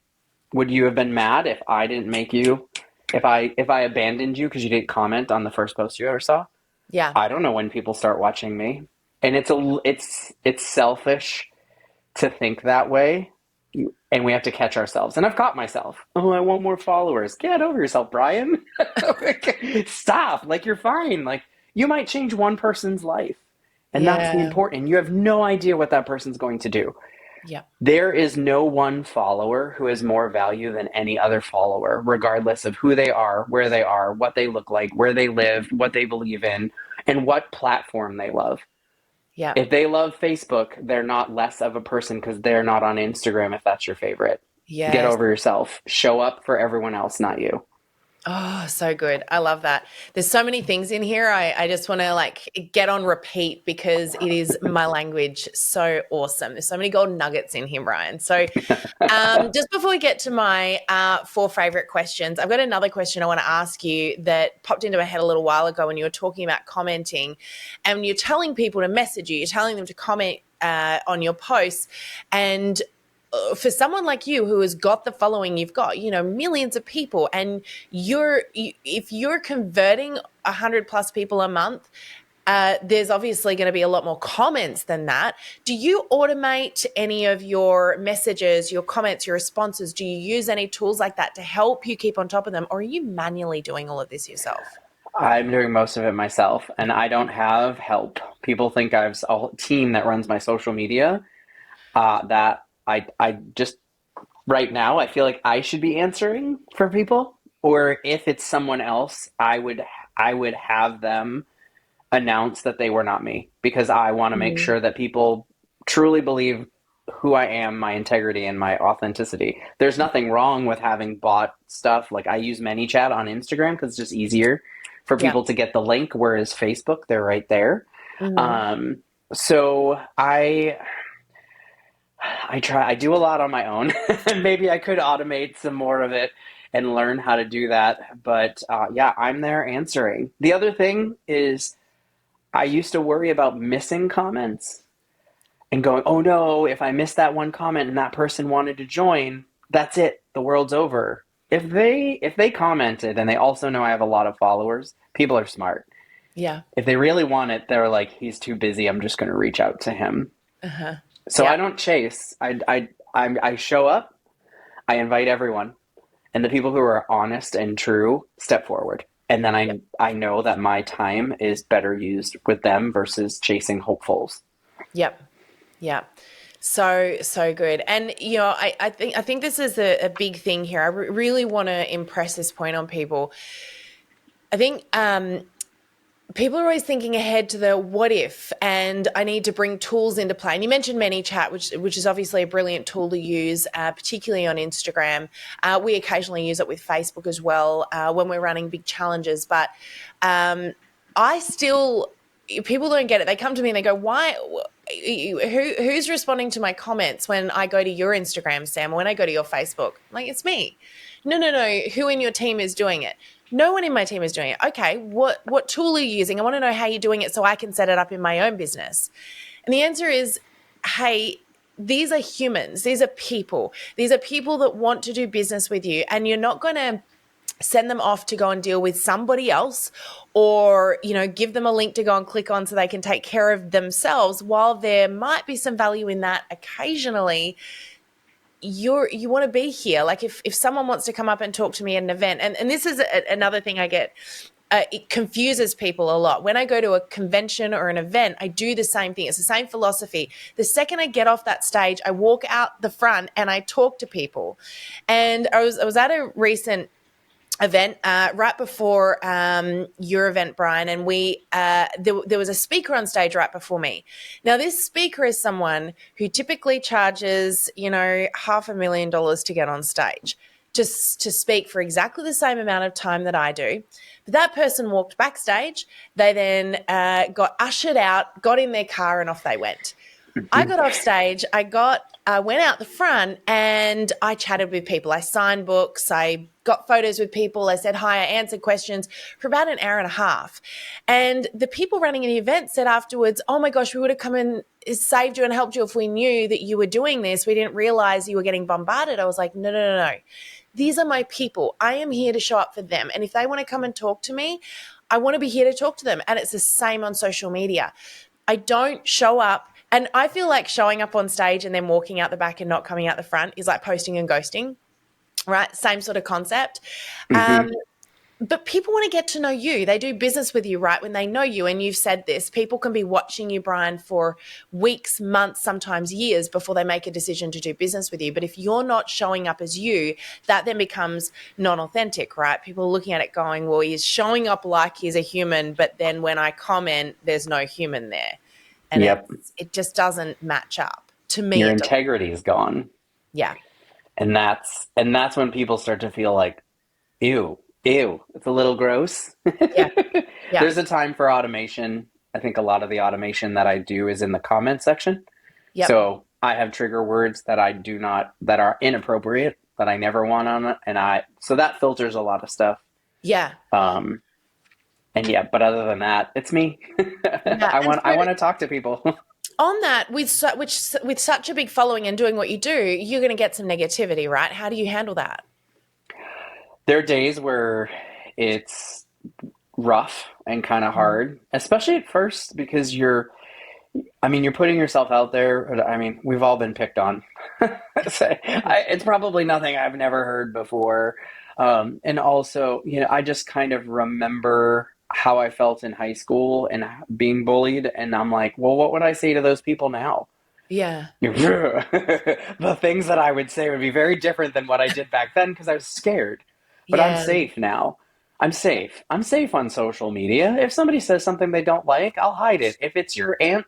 would you have been mad if I didn't make you, if I abandoned you because you didn't comment on the first post you ever saw? Yeah. I don't know when people start watching me. And it's selfish to think that way. And we have to catch ourselves. And I've caught myself. Oh, I want more followers. Get over yourself, Brian. Stop. Like, you're fine. Like, you might change one person's life. And that's the Yeah. important. You have no idea what that person's going to do. Yeah. There is no one follower who has more value than any other follower, regardless of who they are, where they are, what they look like, where they live, what they believe in, and what platform they love. Yeah. If they love Facebook, they're not less of a person because they're not on Instagram if that's your favorite. Get Yes. over yourself. Show up for everyone else, not you. Oh, so good. I love that. There's so many things in here. I just want to like get on repeat because it is my language. So awesome. There's so many golden nuggets in here, Brian. So just before we get to my 4 favorite questions, I've got another question I want to ask you that popped into my head a little while ago when you were talking about commenting and you're telling people to message you, you're telling them to comment on your posts. And for someone like you who has got the following you've got, millions of people, and if you're converting 100 plus people a month, there's obviously going to be a lot more comments than that. Do you automate any of your messages, your comments, your responses? Do you use any tools like that to help you keep on top of them, or are you manually doing all of this yourself? I'm doing most of it myself, and I don't have help. People think I have a team that runs my social media. That I just right now I feel like I should be answering for people, or if it's someone else, I would have them announce that they were not me because I want to make Mm. sure that people truly believe who I am, my integrity, and my authenticity. There's nothing wrong with having bought stuff. Like, I use ManyChat on Instagram because it's just easier for Yeah. people to get the link, whereas Facebook, they're right there. Mhm. Um, so I try. I do a lot on my own. Maybe I could automate some more of it and learn how to do that. But yeah, I'm there answering. The other thing is, I used to worry about missing comments and going, oh no, if I missed that one comment and that person wanted to join, that's it. The world's over. If they commented and they also know I have a lot of followers, people are smart. Yeah. If they really want it, they're like, he's too busy. I'm just going to reach out to him. Uh-huh. So I Yeah. don't chase. I show up. I invite everyone, and the people who are honest and true step forward. And then Yeah. I know that my time is better used with them versus chasing hopefuls. Yep. Yeah. So good. And I think this is a big thing here. I really want to impress this point on people. I think people are always thinking ahead to the what if, and I need to bring tools into play. And you mentioned ManyChat, which is obviously a brilliant tool to use, particularly on Instagram. We occasionally use it with Facebook as well when we're running big challenges. But um, I still, people don't get it. They come to me and they go, "Why? Who's responding to my comments when I go to your Instagram, Sam, or when I go to your Facebook?" I'm like, it's me. No, no, no. Who in your team is doing it? No one in my team is doing it. Okay, what tool are you using? I want to know how you're doing it so I can set it up in my own business. And the answer is, hey, these are humans. These are people. These are people that want to do business with you, and you're not going to send them off to go and deal with somebody else, or give them a link to go and click on so they can take care of themselves. While there might be some value in that occasionally, you want to be here. Like if someone wants to come up and talk to me at an event, and this is another thing I get, it confuses people a lot. When I go to a convention or an event, I do the same thing. It's the same philosophy. The second I get off that stage, I walk out the front and I talk to people. And I was at a recent event right before your event, Brian, and there was a speaker on stage right before me. Now, this speaker is someone who typically charges $500,000 to get on stage just to speak for exactly the same amount of time that I do. But that person walked backstage. They then got ushered out, got in their car, and off they went. I got off stage. I went out the front and I chatted with people. I signed books. I got photos with people. I said hi. I answered questions for about an hour and a half. And the people running the event said afterwards, "Oh my gosh, we would have come and saved you and helped you if we knew that you were doing this. We didn't realize you were getting bombarded." I was like, no, no, no, no. These are my people. I am here to show up for them. And if they want to come and talk to me, I want to be here to talk to them. And it's the same on social media. I don't show up. And I feel like showing up on stage and then walking out the back and not coming out the front is like posting and ghosting, right? Same sort of concept. Mm-hmm. But people want to get to know you. They do business with you, right? When they know you, and you've said this, people can be watching you, Brian, for weeks, months, sometimes years before they make a decision to do business with you. But if you're not showing up as you, that then becomes non-authentic, right? People are looking at it going, well, he's showing up like he's a human, but then when I comment, there's no human there. And Yep. it just doesn't match up. To me, Your it doesn't. integrity is gone. Yeah. And that's when people start to feel like, ew, it's a little gross. Yeah. Yeah. There's a time for automation. I think a lot of the automation that I do is in the comment section. Yep. So I have trigger words that that are inappropriate, that I never want on it. So that filters a lot of stuff. Yeah. Um, and yeah, but other than that, it's me. Yeah. I want to talk to people. On that, with such a big following and doing what you do, you're going to get some negativity, right? How do you handle that? There are days where it's rough and kind of hard, especially at first, because you're putting yourself out there. I mean, we've all been picked on. It's probably nothing I've never heard before. And also, I just kind of remember how I felt in high school and being bullied. And I'm like, well, what would I say to those people now? Yeah. The things that I would say would be very different than what I did back then because I was scared. But I'm Yeah. safe now. I'm safe. I'm safe on social media. If somebody says something they don't like, I'll hide it. If it's your Aunt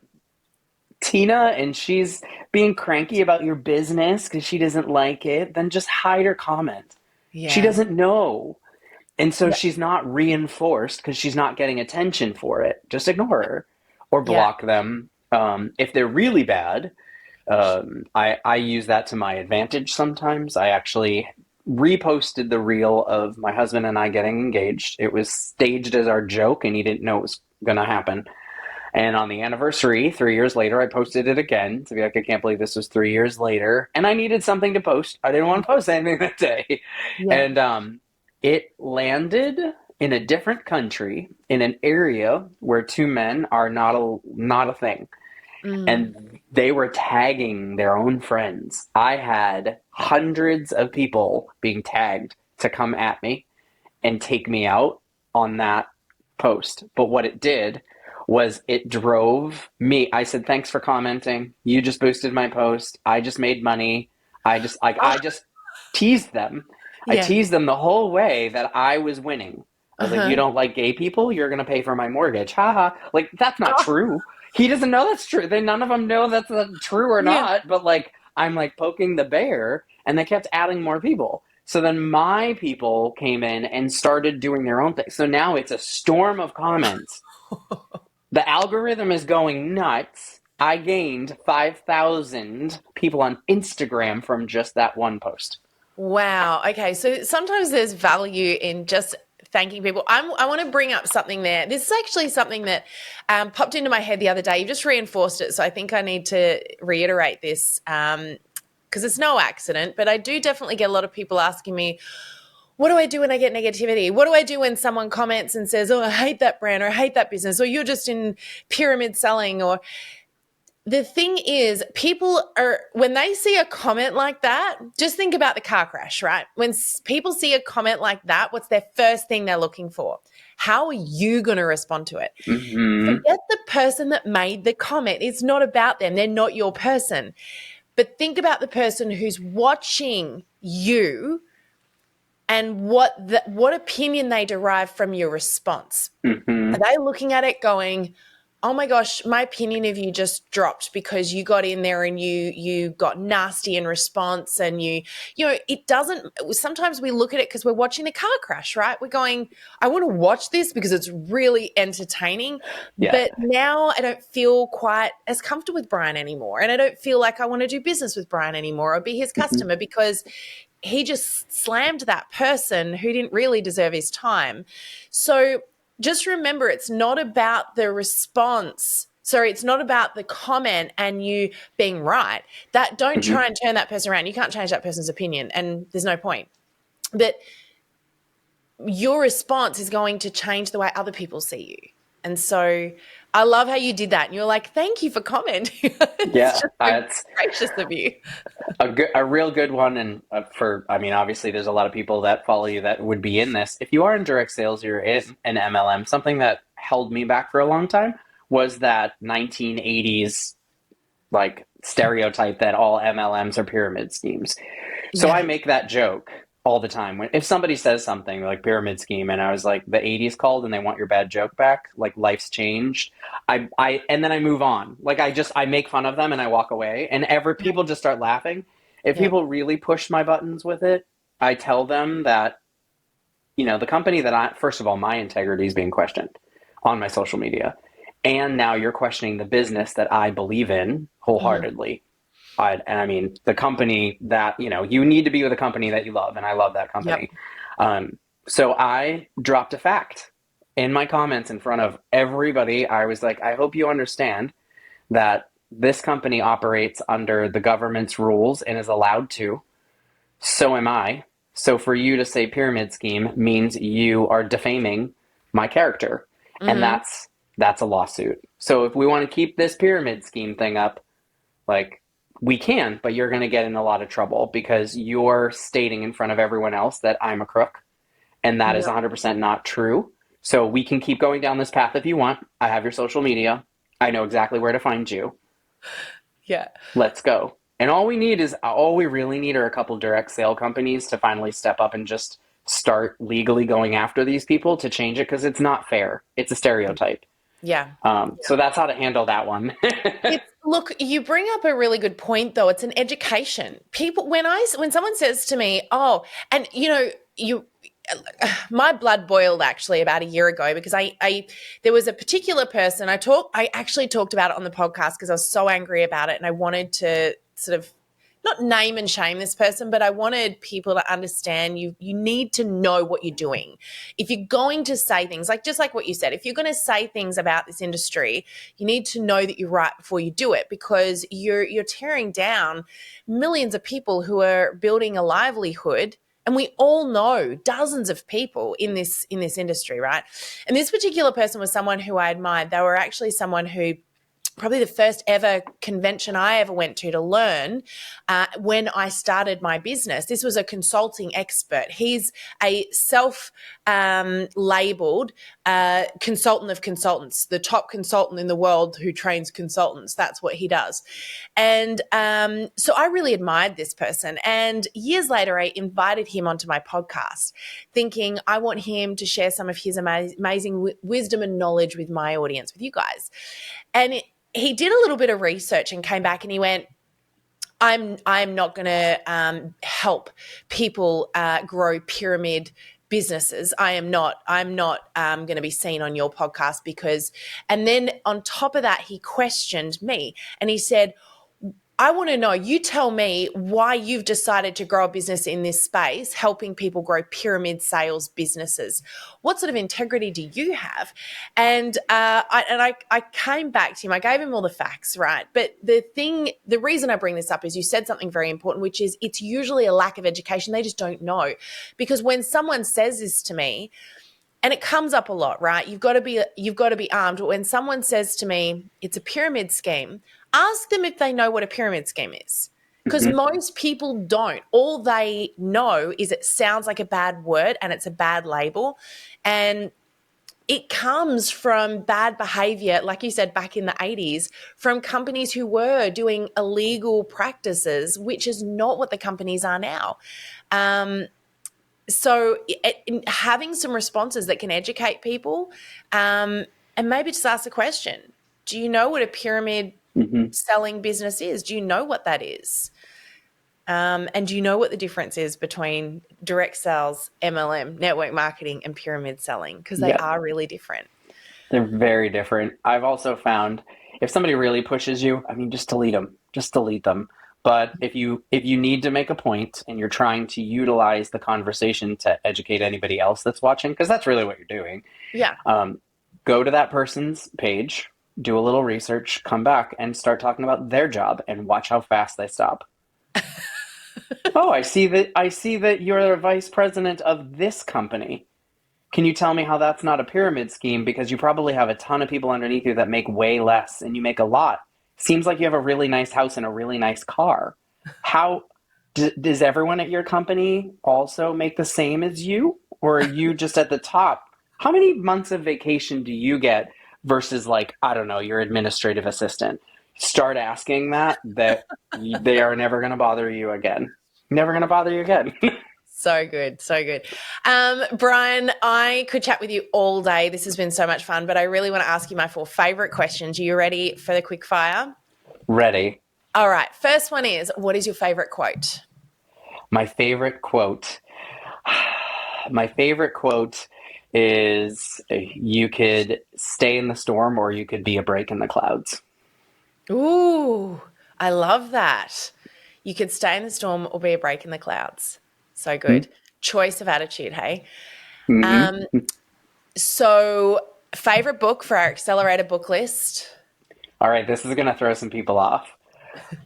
Tina and she's being cranky about your business because she doesn't like it, then just hide her comment. She Yeah. doesn't know. And so Yeah. she's not reinforced because she's not getting attention for it. Just ignore her or Yeah. block them. If they're really bad, I use that to my advantage sometimes. I actually reposted the reel of my husband and I getting engaged. It was staged as our joke, and he didn't know it was going to happen. And on the anniversary, 3 years later, I posted it again to be like, I can't believe this was 3 years later. And I needed something to post. I didn't want to post anything that day. Yeah. And it landed in a different country, in an area where two men are not a thing. Mm. And they were tagging their own friends. I had hundreds of people being tagged to come at me and take me out on that post. But what it did was it drove me. I said, thanks for commenting. You just boosted my post. I just made money. Oh, I just teased them. I yeah. teased them the whole way that I was winning. I was like, you Uh-huh. don't like gay people? You're going to pay for my mortgage. Haha. Like, that's not Oh, true. He doesn't know that's true. None of them know that's true or yeah. not. But like, I'm like poking the bear, and they kept adding more people. So then my people came in and started doing their own thing. So now it's a storm of comments. The algorithm is going nuts. I gained 5,000 people on Instagram from just that one post. Wow. Okay. So sometimes there's value in just thanking people. I want to bring up something there. This is actually something that popped into my head the other day. You just reinforced it, so I think I need to reiterate this because it's no accident, but I do definitely get a lot of people asking me, what do I do when I get negativity? What do I do when someone comments and says, oh, I hate that brand or I hate that business or you're just in pyramid selling? Or the thing is, people are, when they see a comment like that, just think about the car crash, right? When people see a comment like that, what's their first thing they're looking for? How are you going to respond to it? Mm-hmm. Forget the person that made the comment. It's not about them. They're not your person. But think about the person who's watching you and what opinion they derive from your response. Mm-hmm. Are they looking at it going, oh my gosh, my opinion of you just dropped because you got in there and you got nasty in response, and you know, it doesn't, sometimes we look at it because we're watching the car crash, right? We're going, I want to watch this because it's really entertaining, Yeah. but now I don't feel quite as comfortable with Brian anymore, and I don't feel like I want to do business with Brian anymore or be his customer because he just slammed that person who didn't really deserve his time. So just remember, it's not about the response. Sorry, it's not about the comment and you being right. That don't Mm-hmm. try and turn that person around. You can't change that person's opinion, and there's no point. But your response is going to change the way other people see you. And so I love how you did that. And you're like, thank you for commenting. It's Yeah, just so it's gracious of you. a real good one. And I mean, obviously, there's a lot of people that follow you that would be in this. If you are in direct sales, you're in an MLM. Something that held me back for a long time was that 1980s like stereotype that all MLMs are pyramid schemes. So I Yeah. make that joke all the time. When if somebody says something like pyramid scheme, and I was like, the '80s called and they want your bad joke back, like life's changed. I and then I move on. Like I make fun of them and I walk away, and people just start laughing. If Yeah. people really push my buttons with it, I tell them that the company that first of all, my integrity is being questioned on my social media, and now you're questioning the business that I believe in Mhm. wholeheartedly. And I mean, the company that, you need to be with a company that you love. And I love that Yep. company. So I dropped a fact in my comments in front of everybody. I was like, I hope you understand that this company operates under the government's rules and is allowed to. So am I. So for you to say pyramid scheme means you are defaming my character. And Mhm. that's a lawsuit. So if we want to keep this pyramid scheme thing up, like, we can, but you're going to get in a lot of trouble because you're stating in front of everyone else that I'm a crook, and that is Yep. 100% not true. So we can keep going down this path if you want. I have your social media. I know exactly where to find you. Yeah. Let's go. And all we really need are a couple direct sale companies to finally step up and just start legally going after these people to change it, because it's not fair. It's a stereotype. Yeah. So that's how to handle that one. Look, you bring up a really good point though. It's an education. People, when someone says to me, "Oh," and my blood boiled actually about a year ago because there was a particular person I actually talked about it on the podcast because I was so angry about it and I wanted to sort of not name and shame this person, but I wanted people to understand you need to know what you're doing. If you're going to say things just like what you said, if you're going to say things about this industry, you need to know that you're right before you do it, because you're tearing down millions of people who are building a livelihood. And we all know dozens of people in this industry, right? And this particular person was someone who I admired. They were actually someone who, probably the first ever convention I ever went to learn when I started my business. This was a consulting expert. He's a self-labeled consultant of consultants, the top consultant in the world who trains consultants. That's what he does. And so I really admired this person. And years later, I invited him onto my podcast, thinking I want him to share some of his amazing wisdom and knowledge with my audience, with you guys. And he did a little bit of research and came back and he went, I'm not going to help people grow pyramid businesses. I'm not going to be seen on your podcast because. And then on top of that, he questioned me and he said, I want to know, you tell me why you've decided to grow a business in this space, helping people grow pyramid sales businesses. What sort of integrity do you have? And I came back to him. I gave him all the facts, right? But the reason I bring this up is you said something very important, which is it's usually a lack of education. They just don't know. Because when someone says this to me, and it comes up a lot, right? You've got to be armed. When someone says to me, it's a pyramid scheme, ask them if they know what a pyramid scheme is. Because most people don't. All they know is it sounds like a bad word and it's a bad label. And it comes from bad behavior, like you said, back in the 80s, from companies who were doing illegal practices, which is not what the companies are now. So having some responses that can educate people, and maybe just ask the question, do you know what a pyramid selling business is? Do you know what that is? And do you know what the difference is between direct sales, MLM, network marketing, and pyramid selling? Because they are really different. They're very different. I've also found if somebody really pushes you, I mean, just delete them. Just delete them. But if you need to make a point and you're trying to utilize the conversation to educate anybody else that's watching, because that's really what you're doing, Yeah. go to that person's page, do a little research, come back and start talking about their job and watch how fast they stop. Oh, I see that you're the vice president of this company. Can you tell me how that's not a pyramid scheme? Because you probably have a ton of people underneath you that make way less and you make a lot. Seems like you have a really nice house and a really nice car. How does everyone at your company also make the same as you? Or are you just at the top? How many months of vacation do you get versus, like, I don't know, your administrative assistant? Start asking that they are never going to bother you again. Never going to bother you again. So good. So good. Brian, I could chat with you all day. This has been so much fun, but I really want to ask you my 4 favorite questions. Are you ready for the quick fire? Ready. All right. First one is, what is your favorite quote? My favorite quote. My favorite quote is you could stay in the storm or you could be a break in the clouds. Ooh, I love that. You could stay in the storm or be a break in the clouds. So good. Choice of attitude, hey? Mm-hmm. Um, so favorite book for our accelerator book list? All right, this is going to throw some people off,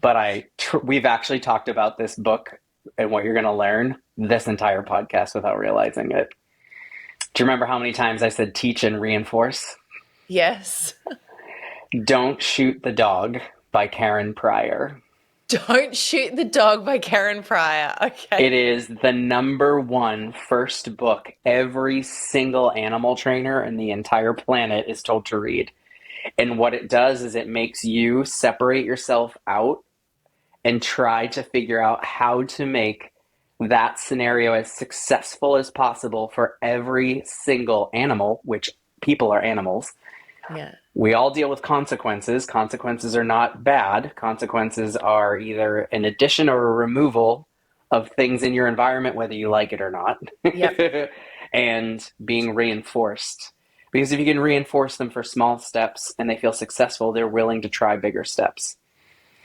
but we've actually talked about this book and what you're going to learn this entire podcast without realizing it. Do you remember how many times I said teach and reinforce? Yes. Don't Shoot the Dog by Karen Pryor. Don't Shoot the Dog by Karen Pryor. It Okay. is the number one first book every single animal trainer in the entire planet is told to read. And what it does is it makes you separate yourself out and try to figure out how to make that scenario as successful as possible for every single animal, which people are animals. Yeah. We all deal with consequences. Consequences are not bad. Consequences are either an addition or a removal of things in your environment, whether you like it or not, Yep. and being reinforced. Because if you can reinforce them for small steps and they feel successful, they're willing to try bigger steps.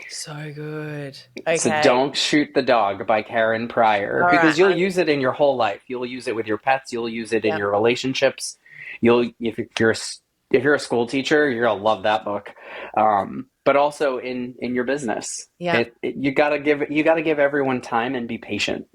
So good. So Okay. Don't Shoot the Dog by Karen Pryor, All right. because you'll use it in your whole life. You'll use it with your pets. You'll use it in Yep. your relationships. If you're a school teacher, you're gonna love that book. But also in your business, Yeah. you gotta give everyone time and be patient.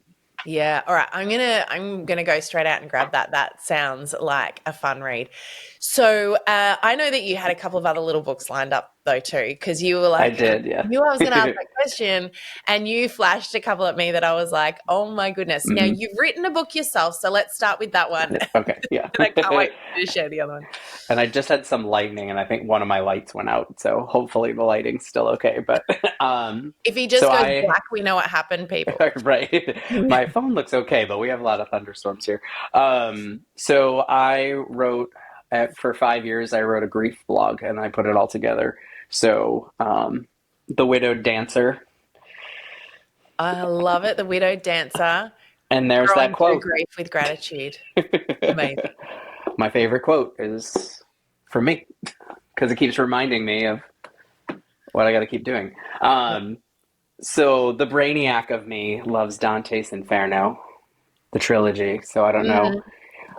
Yeah. All right. I'm gonna go straight out and grab that. That sounds like a fun read. So I know that you had a couple of other little books lined up though too, because you were I like, I did, yeah. knew I was going to ask that question, and you flashed a couple at me that I was like, oh my goodness. Now Mhm. you've written a book yourself, so let's start with that one, and Okay, yeah. I can't wait for you to share the other one. And I just had some lightning, and I think one of my lights went out, so hopefully the lighting's still okay. But If he so just goes black, we know what happened, people. right, my phone looks okay, but we have a lot of thunderstorms here. So I wrote for 5 years. I wrote a grief blog, and I put it all together. So the Widowed Dancer, I love it. The Widowed Dancer, and there's that growing through quote. grief with gratitude. Amazing. My favorite quote is for me because it keeps reminding me of what I got to keep doing. So the brainiac of me loves Dante's Inferno, the trilogy. So I don't know. Mm,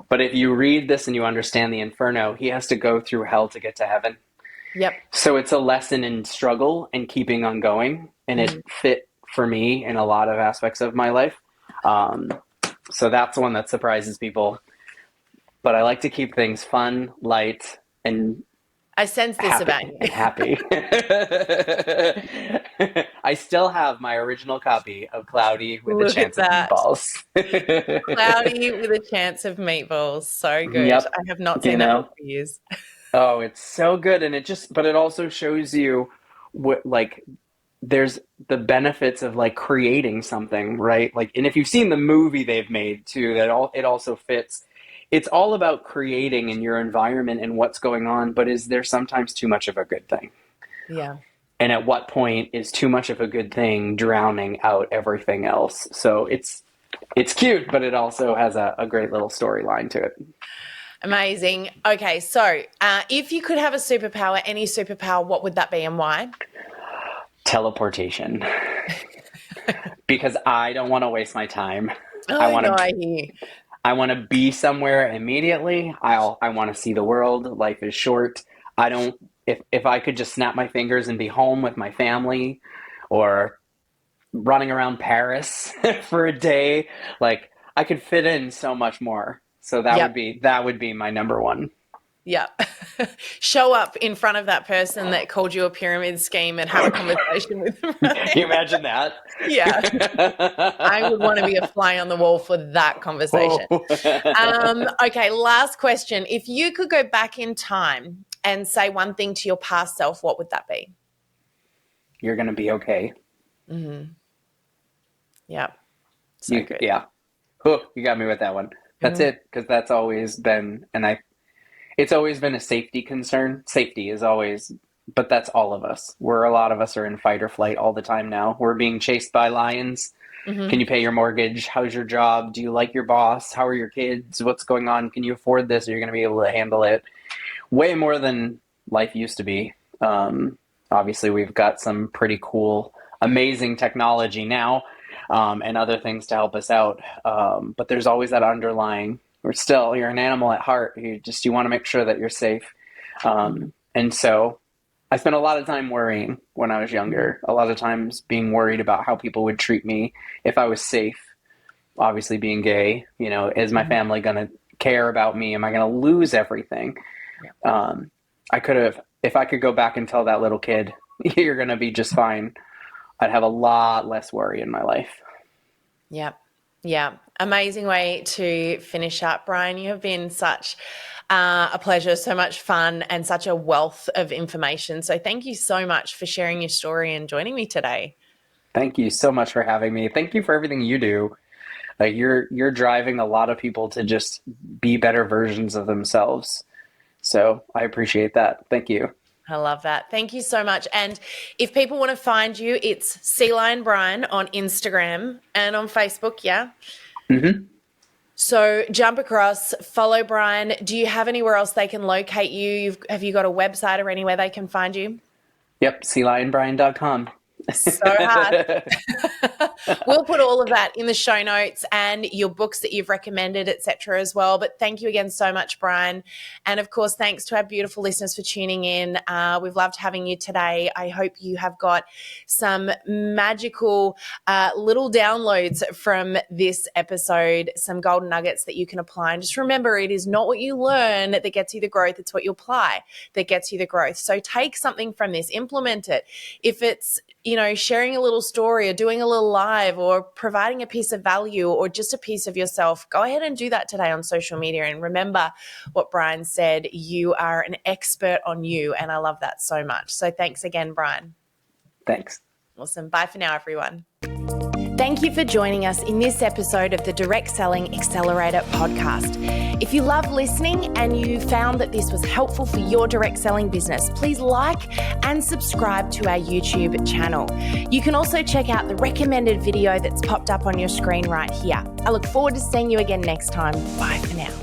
But if you read this and you understand the Inferno, he has to go through hell to get to heaven. yep. So it's a lesson in struggle and keeping on going. And it Mm. fit for me in a lot of aspects of my life. Um, so that's one that surprises people. But I like to keep things fun, light, and I sense this about happy you. and happy. I still have my original copy of Cloudy with a Look at Chance of that. Meatballs. Cloudy with a chance of meatballs. So good. Yep. I have not You seen that book know, for years. oh, it's so good. And but it also shows you what, like, there's the benefits of like creating something, right? Like, and if you've seen the movie they've made too, it also fits. It's all about creating in your environment and what's going on, but is there sometimes too much of a good thing? Yeah. And at what point is too much of a good thing drowning out everything else? So it's cute, but it also has a great little storyline to it. Amazing. Okay, so if you could have a superpower, any superpower, what would that be and why? Teleportation. Because I don't want to waste my time. I Oh, want no, to I hear. I want to be somewhere immediately. I want to see the world. Life is short. I don't if I could just snap my fingers and be home with my family or running around Paris for a day, like I could fit in so much more. So Yep. that would be my number one. Yep. Show up in front of that person that called you a pyramid scheme and have a conversation with them, Can right? you imagine that? Yeah. I would want to be a fly on the wall for that conversation. Okay, last question. If you could go back in time and say one thing to your past self, what would that be? You're gonna be okay. Mm-hmm. Yep. So good. Yeah. Oh, you got me with that one. That's Mm, it, because that's always been, it's always been a safety concern. Safety is always, but that's all of us. A lot of us are in fight or flight all the time now. We're being chased by lions. mm-hmm. Can you pay your mortgage? How's your job? Do you like your boss? How are your kids? What's going on? Can you afford this? Are you going to be able to handle it? Way more than life used to be. Obviously, we've got some pretty cool, amazing technology now, and other things to help us out. But there's always that underlying. You're an animal at heart. You want to make sure that you're safe. And so I spent a lot of time worrying when I was younger. A lot of times being worried about how people would treat me if I was safe. Obviously, being gay, is my Mm-hmm. family going to care about me? Am I going to lose everything? Yep. I could have, if I could go back and tell that little kid, you're going to be just fine, I'd have a lot less worry in my life. Yep. Yeah. Amazing way to finish up, Brian. You have been such a pleasure, so much fun, and such a wealth of information. So thank you so much for sharing your story and joining me today. Thank you so much for having me. Thank you for everything you do. Like you're driving a lot of people to just be better versions of themselves. So I appreciate that. Thank you. I love that. Thank you so much. And if people want to find you, it's Sea Lion Brian on Instagram and on Facebook. Yeah. Mm-hmm. So jump across, follow Brian. Do you have anywhere else they can locate you? Have you got a website or anywhere they can find you? Yep. SeaLionBrian.com. So hard. We'll put all of that in the show notes and your books that you've recommended, etc. as well. But thank you again so much, Brian. And of course, thanks to our beautiful listeners for tuning in. We've loved having you today. I hope you have got some magical little downloads from this episode, some golden nuggets that you can apply. And just remember, it is not what you learn that gets you the growth. It's what you apply that gets you the growth. So take something from this, implement it. If it's, sharing a little story or doing a little live or providing a piece of value or just a piece of yourself, go ahead and do that today on social media. And remember what Brian said, you are an expert on you. And I love that so much. So thanks again, Brian. Thanks. Awesome. Bye for now, everyone. Thank you for joining us in this episode of the Direct Selling Accelerator podcast. If you love listening and you found that this was helpful for your direct selling business, please like and subscribe to our YouTube channel. You can also check out the recommended video that's popped up on your screen right here. I look forward to seeing you again next time. Bye for now.